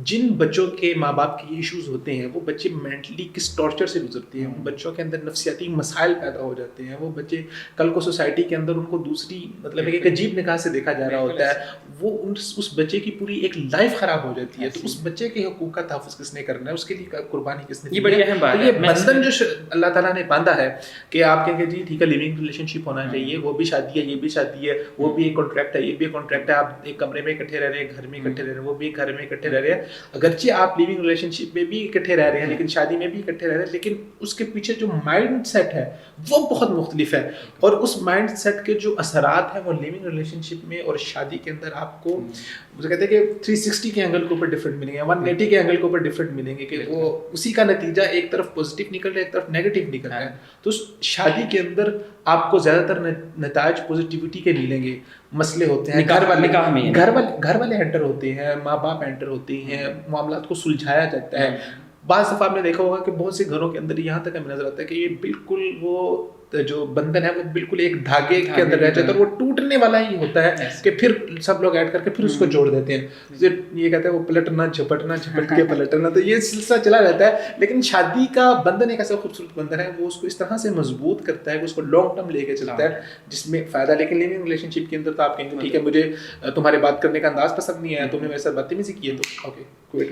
جن بچوں کے ماں باپ کے ایشوز ہوتے ہیں, وہ بچے مینٹلی کس ٹارچر سے گزرتے ہیں, ان بچوں کے اندر نفسیاتی مسائل پیدا ہو جاتے ہیں. وہ بچے کل کو سوسائٹی کے اندر ان کو دوسری مطلب ایک عجیب نگاہ سے دیکھا جا رہا ہوتا ہے. وہ اس بچے کی پوری ایک لائف خراب ہو جاتی ہے. تو اس بچے کے حقوق کا تحفظ کس نے کرنا ہے, اس کے لیے قربانی کس نے دی ہے. یہ بندھن جو اللہ تعالیٰ نے باندھا ہے کہ آپ کہیں گے جی ٹھیک ہے لیونگ ریلیشن شپ ہونا چاہیے, وہ بھی شادی ہے, یہ بھی شادی ہے, وہ بھی ایک کانٹریکٹ ہے, یہ بھی ایک کانٹریکٹ ہے, آپ ایک کمرے میں اکٹھے رہ رہے ہیں, گھر میں اکٹھے رہ رہے ہیں, وہ بھی ایک گھر میں اکٹھے رہ رہے ہیں. اگرچہ آپ لیونگ ریلیشن شپ میں بھی اکٹھے رہ رہے ہیں, لیکن شادی میں بھی اکٹھے رہ رہے ہیں, لیکن اس کے پیچھے جو مائنڈ سیٹ ہے وہ بہت مختلف ہے. اور اس مائنڈ سیٹ کے جو اثرات ہیں وہ لیونگ ریلیشن شپ میں اور شادی کے اندر آپ کو مجھے کہتے ہیں کہ 360 کے اینگل کے اوپر ڈفرینٹ ملیں گے, 180 کے اینگل کے اوپر ڈفرینٹ ملیں گے, کہ وہ اسی کا نتیجہ ایک طرف پازیٹیو نکل رہا ہے, ایک طرف نیگیٹو نکل رہا ہے. تو شادی کے اندر آپ کو زیادہ تر نتائج پازیٹیوٹی کے ملیں گے. مسئلے ہوتے ہیں گھر والے انٹر ہوتے ہیں, ماں باپ انٹر ہوتے ہیں, معاملات کو سلجھایا جاتا ہے. بعض دفعہ آپ نے دیکھا ہوگا کہ بہت سے گھروں کے اندر یہاں تک ہمیں نظر آتا ہے کہ یہ بالکل وہ جو بندھن ہے وہ بالکل ایک دھاگے کے اندر رہ جاتا ہے, اور وہ ٹوٹنے والا ہی ہوتا ہے کہ پھر سب لوگ ایڈ کر کے پھر اس کو جوڑ دیتے ہیں. یہ کہتے ہیں وہ پلٹنا جھپٹنا جھپٹ کے پلٹنا, تو یہ سلسلہ چلا رہتا ہے. لیکن شادی کا بندھن ایک ایسا خوبصورت بندھن ہے, وہ اس کو اس طرح سے مضبوط کرتا ہے کہ اس کو لانگ ٹرم لے کے چلتا ہے, جس میں فائدہ. لیکن لیونگ ریلیشن شپ کے اندر تو آپ کہیں گے ٹھیک ہے مجھے تمہارے بات کرنے کا انداز پسند نہیں آیا, تم نے میرے ساتھ بدتمیزی کی ہے, تو اوکے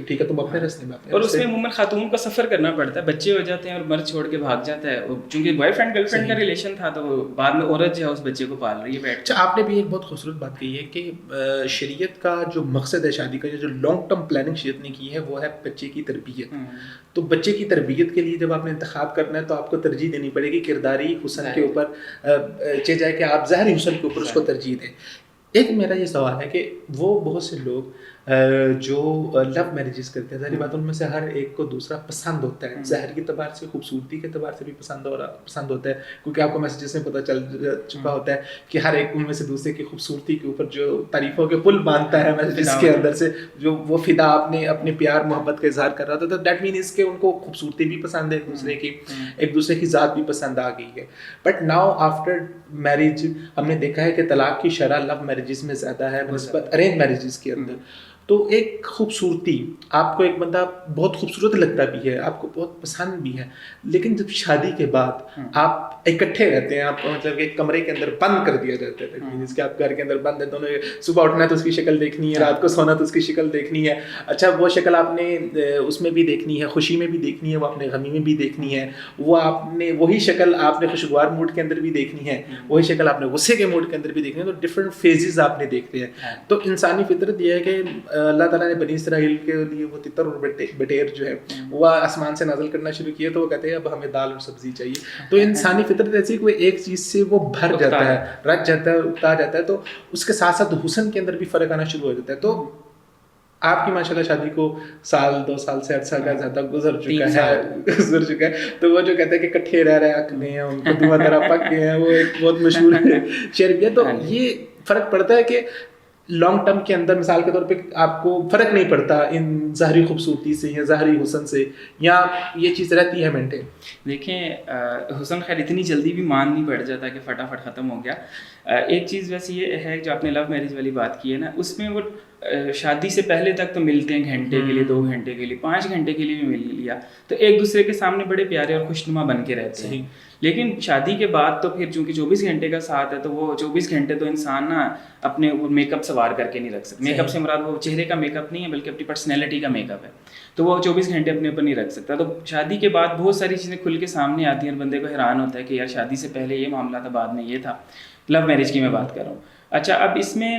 ٹھیک ہے تم اپنے راستے میں. اور اس میں عموماً خاتون کو سفر کرنا پڑتا ہے, بچے ہو جاتے ہیں اور مرد چھوڑ کے بھاگ جاتا ہے, چونکہ بوائے فرینڈ گرل فرینڈ کا ریلیشن تھا, تو بعد میں عورت جو ہے اس بچے کو پال رہی ہے. اچھا, آپ نے بھی ایک بہت خوبصورت بات کہی ہے کہ شریعت کا جو مقصد ہے شادی کا, جو لانگ ٹرم پلاننگ شریعت نے کی ہے, وہ ہے بچے کی تربیت. تو بچے کی تربیت کے لیے جب آپ نے انتخاب کرنا ہے تو آپ کو ترجیح دینی پڑے گی کرداری حسن کے اوپر, چاہے جائے کہ آپ ظاہری حسن کے اوپر اس کو ترجیح دیں. ایک میرا یہ سوال ہے کہ وہ بہت سے لوگ جو لو میرجز کرتے ہیں, ظاہری بات ان میں سے ہر ایک کو دوسرا پسند ہوتا ہے, ظاہر کے اعتبار سے, خوبصورتی کے اعتبار سے بھی پسند ہوتا ہے, کیونکہ آپ کو میسیجز میں پتہ چل چکا ہوتا ہے کہ ہر ایک ان میں سے دوسرے کی خوبصورتی کے اوپر جو تعریفوں کے پل باندھتا ہے میسیجز کے اندر سے, جو وہ فدا اپنے پیار محبت کا اظہار کر رہا تھا, تو دیٹ مینس کہ ان کو خوبصورتی بھی پسند ہے ایک دوسرے کی ذات بھی پسند آ گئی ہے. بٹ ناؤ آفٹر میرج ہم نے دیکھا ہے کہ طلاق کی شرح لو میرجز میں زیادہ ہے بنسبت ارینج میرجز کے اندر. تو ایک خوبصورتی, آپ کو ایک بندہ بہت خوبصورت لگتا بھی ہے, آپ کو بہت پسند بھی ہے, لیکن جب شادی کے بعد آپ اکٹھے رہتے ہیں, آپ کو مطلب ایک کمرے کے اندر بند کر دیا جاتا ہے, جس کے آپ گھر کے اندر بند ہے, دونوں صبح اٹھنا تو اس کی شکل دیکھنی ہے, رات کو سونا تو اس کی شکل دیکھنی ہے. اچھا, وہ شکل آپ نے اس میں بھی دیکھنی ہے, خوشی میں بھی دیکھنی ہے, وہ اپنے غمی میں بھی دیکھنی ہے, وہ آپ نے وہی شکل آپ نے خوشگوار موڈ کے اندر بھی دیکھنی ہے, وہی شکل آپ نے غصے کے موڈ کے اندر بھی دیکھنی ہے. تو ڈفرینٹ فیزز آپ نے دیکھتے ہیں. تو انسانی فطرت یہ ہے کہ اللہ تعالیٰ نے بنی اسرائیل کے لیے وہ تتر اور بٹیر جو ہے وہ آسمان سے نازل کرنا شروع کیے, تو وہ کہتے ہیں اب ہمیں دال اور سبزی چاہیے. تو انسانی فطرت ایسی کہ وہ ایک چیز سے وہ بھر جاتا ہے, رچ جاتا ہے, اکتا جاتا ہے, تو اس کے ساتھ ساتھ حسن کے اندر بھی فرق آنا شروع ہو جاتا ہے. تو آپ کی ماشاء اللہ شادی کو 1-2 سال سے عرصہ کا زیادہ گزر چکا ہے, تو وہ جو کہتے ہیں کہ کٹھے رہ رہے اکنے ہیں, ان کو دھواں طرح پک گئے ہیں, وہ ایک بہت مشہور شعر بھی ہے. تو یہ فرق پڑتا ہے کہ لانگ ٹرم کے اندر مثال کے طور پہ آپ کو فرق نہیں پڑتا ان ظاہری خوبصورتی سے یا ظاہری حسن سے، یا یہ چیز رہتی ہے مینٹین؟ دیکھیں حسن خیر اتنی جلدی بھی مان نہیں پڑ جاتا کہ فٹافٹ ختم ہو گیا. ایک چیز ویسے یہ ہے جو آپ نے لو میرج والی بات کی ہے نا، اس میں وہ شادی سے پہلے تک تو ملتے ہیں گھنٹے کے لیے، 2 گھنٹے کے لیے، 5 گھنٹے کے لیے بھی مل لیا تو ایک دوسرے کے سامنے بڑے پیارے اور خوشنما بن کے رہتے ہیں. لیکن شادی کے بعد تو پھر چونکہ 24 گھنٹے کا ساتھ ہے تو وہ 24 گھنٹے تو انسان نا اپنے اوپر میک اپ سوار کر کے نہیں رکھ سکتا. میک اپ سے مراد وہ چہرے کا میک اپ نہیں ہے بلکہ اپنی پرسنالٹی کا میک اپ ہے، تو وہ 24 گھنٹے اپنے اوپر نہیں رکھ سکتا. تو شادی کے بعد بہت ساری چیزیں کھل کے سامنے آتی ہیں اور بندے کو حیران ہوتا ہے کہ یار شادی سے پہلے یہ معاملہ تھا، بعد میں یہ تھا. لو میرج کی میں بات کر رہا ہوں. اچھا، اب اس میں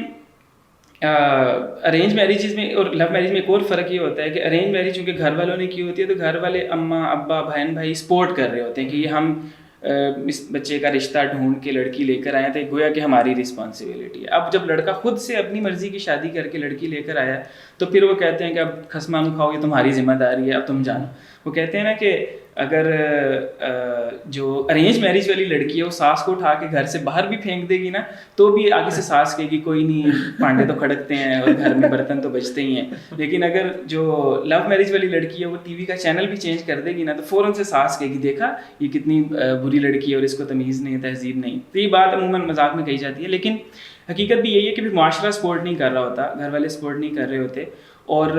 ارینج میریجز میں اور لو میرج میں ایک اور فرق یہ ہوتا ہے کہ ارینج میرج چونکہ گھر والوں نے کی ہوتی ہے تو گھر والے اماں ابا بہن بھائی سپورٹ کر رہے ہوتے ہیں کہ یہ ہم اس بچے کا رشتہ ڈھونڈ کے لڑکی لے کر آئے تو گویا کہ ہماری رسپانسبلٹی ہے. اب جب لڑکا خود سے اپنی مرضی کی شادی کر کے لڑکی لے کر آیا تو پھر وہ کہتے ہیں کہ اب خسمانو کھاؤ، یہ تمہاری ذمہ داری ہے، اب تم جانو. وہ کہتے ہیں نا کہ اگر جو ارینج میرج والی لڑکی ہے وہ ساس کو اٹھا کے گھر سے باہر بھی پھینک دے گی نا تو بھی آگے سے ساس کہے گی کوئی نہیں، پانڈے تو کھڑکتے ہیں اور گھر میں برتن تو بجتے ہی ہیں. لیکن اگر جو لو میرج والی لڑکی ہے وہ ٹی وی کا چینل بھی چینج کر دے گی نا تو فوراً سے ساس کہے گی دیکھا یہ کتنی بری لڑکی ہے اور اس کو تمیز نہیں، تہذیب نہیں. تو یہ بات عموماً مذاق میں کہی جاتی ہے، لیکن حقیقت بھی یہی ہے کہ پھر معاشرہ سپورٹ نہیں کر رہا ہوتا، گھر والے سپورٹ نہیں کر رہے ہوتے اور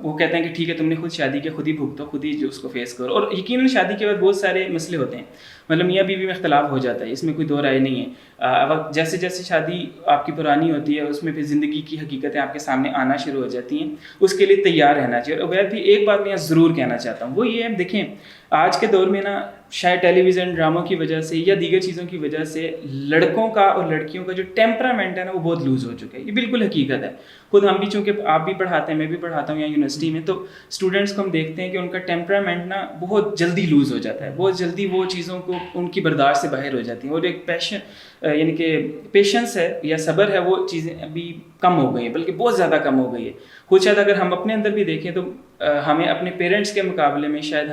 وہ کہتے ہیں کہ ٹھیک ہے تم نے خود شادی کے خود ہی بھگتو، خود ہی جو اس کو فیس کرو. اور یقیناً شادی کے بعد بہت سارے مسئلے ہوتے ہیں، مطلب میاں بیوی میں اختلاف ہو جاتا ہے، اس میں کوئی دو رائے نہیں ہے. وقت جیسے جیسے شادی آپ کی پرانی ہوتی ہے اس میں پھر زندگی کی حقیقتیں آپ کے سامنے آنا شروع ہو جاتی ہیں، اس کے لیے تیار رہنا چاہیے. اور عبید بھی ایک بات میں ضرور کہنا چاہتا ہوں، وہ یہ ہے دیکھیں آج کے دور میں نا شاید ٹیلی ویژن ڈراموں کی وجہ سے یا دیگر چیزوں کی وجہ سے لڑکوں کا اور لڑکیوں کا جو ٹیمپرامنٹ ہے نا وہ بہت لوز ہو چکا ہے. یہ بالکل حقیقت ہے. خود ہم بھی چونکہ آپ بھی پڑھاتے ہیں، میں بھی پڑھاتا ہوں یہاں یونیورسٹی میں، تو اسٹوڈنٹس کو ہم دیکھتے ہیں کہ ان کا ٹیمپرامنٹ نا بہت جلدی لوز ہو جاتا ہے، بہت جلدی وہ چیزوں کو ان کی برداشت سے باہر ہو جاتی ہیں. اور ایک یعنی کہ پیشنس ہے یا صبر ہے، وہ چیزیں ابھی کم ہو گئی ہیں، بلکہ بہت زیادہ کم ہو گئی ہے. خود شاید اگر ہم اپنے اندر بھی دیکھیں تو ہمیں اپنے پیرنٹس کے مقابلے میں شاید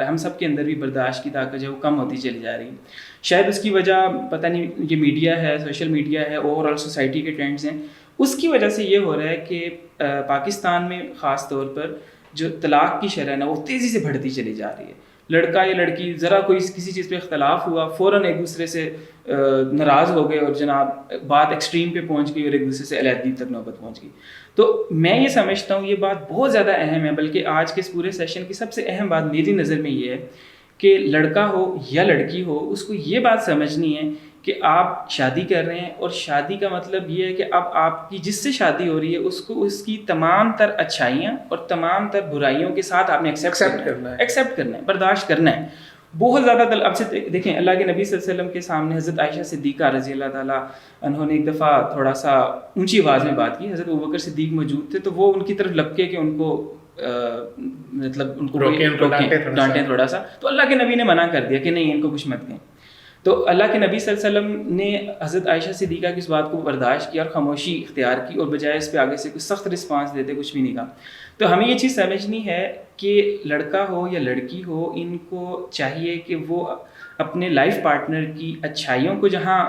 ہم سب کے اندر بھی برداشت کی طاقت جو ہے وہ کم ہوتی چلی جا رہی ہے. شاید اس کی وجہ پتہ نہیں یہ میڈیا ہے، سوشل میڈیا ہے، اوور آل سوسائٹی کے ٹرینڈز ہیں. اس کی وجہ سے یہ ہو رہا ہے کہ پاکستان میں خاص طور پر جو طلاق کی شرح ہے نا وہ تیزی سے بڑھتی چلی جا رہی ہے. لڑکا یا لڑکی ذرا کوئی کسی چیز پہ اختلاف ہوا فوراً ایک دوسرے سے ناراض ہو گئے اور جناب بات ایکسٹریم پہ پہنچ گئی اور ایک دوسرے سے علیحدگی تک نوبت پہنچ گئی. تو میں یہ سمجھتا ہوں یہ بات بہت زیادہ اہم ہے، بلکہ آج کے اس پورے سیشن کی سب سے اہم بات میری نظر میں یہ ہے کہ لڑکا ہو یا لڑکی ہو اس کو یہ بات سمجھنی ہے کہ آپ شادی کر رہے ہیں اور شادی کا مطلب یہ ہے کہ اب آپ کی جس سے شادی ہو رہی ہے اس کو اس کی تمام تر اچھائیاں اور تمام تر برائیوں کے ساتھ آپ نے ایکسیپٹ کرنا ہے، برداشت کرنا ہے. بہت زیادہ اب سے دیکھیں اللہ کے نبی صلی اللہ علیہ وسلم کے سامنے حضرت عائشہ صدیقہ رضی اللہ تعالیٰ انہوں نے ایک دفعہ تھوڑا سا اونچی آواز میں بات کی. حضرت ابوبکر صدیق موجود تھے تو وہ ان کی طرف لپکے کہ ان کو مطلب ان کو ڈانٹیں تھوڑا سا، تو اللہ کے نبی نے منع کر دیا کہ نہیں ان کو کچھ مت کہیں. تو اللہ کے نبی صلی اللہ علیہ وسلم نے حضرت عائشہ صدیقہ کی اس بات کو برداشت کیا اور خاموشی اختیار کی اور بجائے اس پہ آگے سے کوئی سخت رسپانس دیتے کچھ بھی نہیں کہا. تو ہمیں یہ چیز سمجھنی ہے کہ لڑکا ہو یا لڑکی ہو ان کو چاہیے کہ وہ اپنے لائف پارٹنر کی اچھائیوں کو، جہاں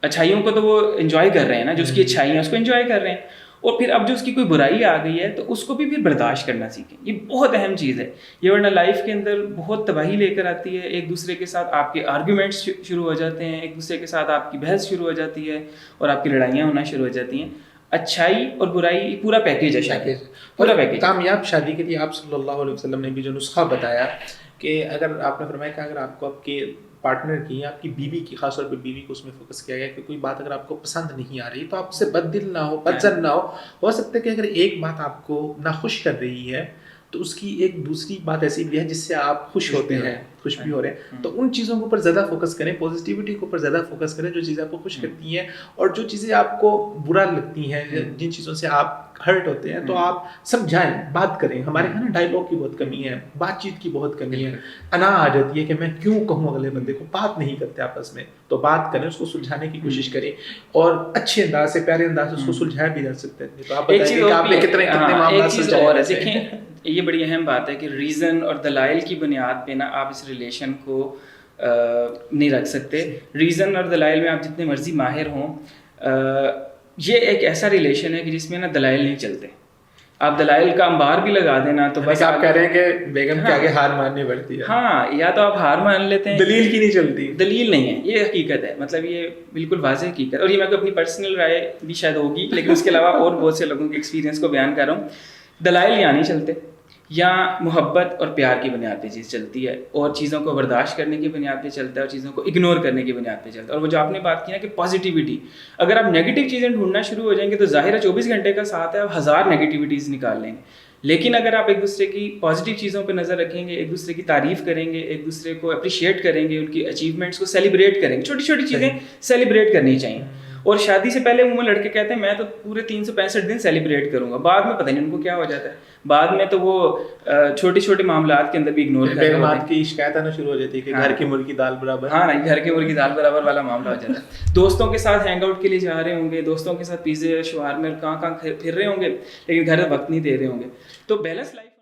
اچھائیوں کو تو وہ انجوائے کر رہے ہیں نا، جو اس کی اچھائیاں ہیں اس کو انجوائے کر رہے ہیں، اور پھر اب جو اس کی کوئی برائی آ گئی ہے تو اس کو بھی پھر برداشت کرنا سیکھیں. یہ بہت اہم چیز ہے، یہ ورنہ لائف کے اندر بہت تباہی لے کر آتی ہے. ایک دوسرے کے ساتھ آپ کے آرگیومنٹس شروع ہو جاتے ہیں، ایک دوسرے کے ساتھ آپ کی بحث شروع ہو جاتی ہے اور آپ کی لڑائیاں ہونا شروع ہو جاتی ہیں. اچھائی اور برائی پورا پیکیج ہے شادی، پورا پیکیج. کامیاب شادی کے لیے آپ صلی اللہ علیہ وسلم نے بھی جو نسخہ بتایا کہ اگر آپ نے فرمایا کہ اگر آپ کو آپ کے پارٹنر کی یا آپ کی بیوی کی، خاص طور پہ بیوی کو اس میں فوکس کیا گیا کہ کوئی بات اگر آپ کو پسند نہیں آ رہی تو آپ سے بد دل نہ ہو، بدظن نہ ہو سکتا ہے کہ اگر ایک بات آپ کو ناخوش کر رہی ہے تو اس کی ایک دوسری بات ایسی بھی ہے جس سے آپ خوش ہوتے ہیں، خوش بھی ہو رہے ہیں. تو ان چیزوں کے اوپر زیادہ فوکس کریں، پازیٹیوٹی کے اوپر زیادہ فوکس کریں جو چیزیں آپ کو خوش کرتی ہیں، اور جو چیزیں آپ کو برا لگتی ہیں، جن چیزوں سے آپ ہرٹ ہوتے ہیں تو آپ سمجھائیں، بات کریں. ہمارے یہاں نا ڈائلاگ کی بہت کمی ہے، بات چیت کی بہت کمی ہے، انا آ جاتی ہے کہ میں کیوں کہوں اگلے بندے کو. بات نہیں کرتے آپس میں، تو بات کریں، اس کو سلجھانے کی کوشش کریں اور اچھے انداز سے، پیارے انداز سے اس کو سلجھایا بھی جا سکتا ہے. تو آپ بتائیں کہ آپ نے کتنے معاملات سلجھائے. دیکھیں یہ بڑی اہم بات ہے کہ ریزن اور دلائل کی بنیاد پہ نا آپ اس ریلیشن کو نہیں رکھ سکتے. ریزن اور دلائل میں آپ جتنے مرضی ماہر ہوں، یہ ایک ایسا ریلیشن ہے کہ جس میں نا دلائل نہیں چلتے. آپ دلائل کا انبار بھی لگا دینا تو بس آپ کہہ رہے ہیں کہ بیگم کے آگے ہار ماننی پڑتی ہے. ہاں, یا تو آپ ہار مان لیتے ہیں, دلیل کی نہیں چلتی, دلیل نہیں ہے, یہ حقیقت ہے, مطلب یہ بالکل واضح حقیقت. اور یہ میں اپنی پرسنل رائے بھی شاید ہوگی, لیکن اس کے علاوہ اور بہت سے لوگوں کے ایکسپیرینس کو بیان کر رہا ہوں. دلائل یا نہیں چلتے, یا محبت اور پیار کی بنیاد پہ چیز چلتی ہے, اور چیزوں کو برداشت کرنے کی بنیاد پہ چلتا ہے, اور چیزوں کو اگنور کرنے کی بنیاد پہ چلتا ہے. اور وہ جو آپ نے بات کی نا کہ پازیٹیوٹی, اگر آپ نیگیٹو چیزیں ڈھونڈنا شروع ہو جائیں گے تو ظاہر ہے 24 گھنٹے کا ساتھ ہے, آپ 1000 نیگیٹیوٹیز نکال لیں گے. لیکن اگر آپ ایک دوسرے کی پازیٹیو چیزوں پہ نظر رکھیں گے, ایک دوسرے کی تعریف کریں گے, ایک دوسرے کو اپریشیٹ کریں گے, ان کی اچیومنٹس کو سیلیبریٹ کریں گے, چھوٹی چھوٹی چیزیں سیلیبریٹ کرنی چاہیے. اور شادی سے پہلے عموماً لڑکے کہتے ہیں میں تو پورے 365 دن سیلیبریٹ کروں گا, بعد میں پتہ نہیں ان کو کیا ہو جاتا ہے, بعد میں تو وہ چھوٹے چھوٹے معاملات کے اندر بھی اگنور کر رہے ہیں. کی شکایت آنا شروع ہو جاتی ہے کہ گھر کی مرغی دال برابر. ہاں نہیں, گھر کی مرغی دال برابر والا معاملہ ہو جاتا ہے. دوستوں کے ساتھ ہینگ آؤٹ کے لیے جا رہے ہوں گے, دوستوں کے ساتھ پیزے شوارمے کہاں کہاں پھر رہے ہوں گے, لیکن گھر وقت نہیں دے رہے ہوں گے. تو بیلنس لائف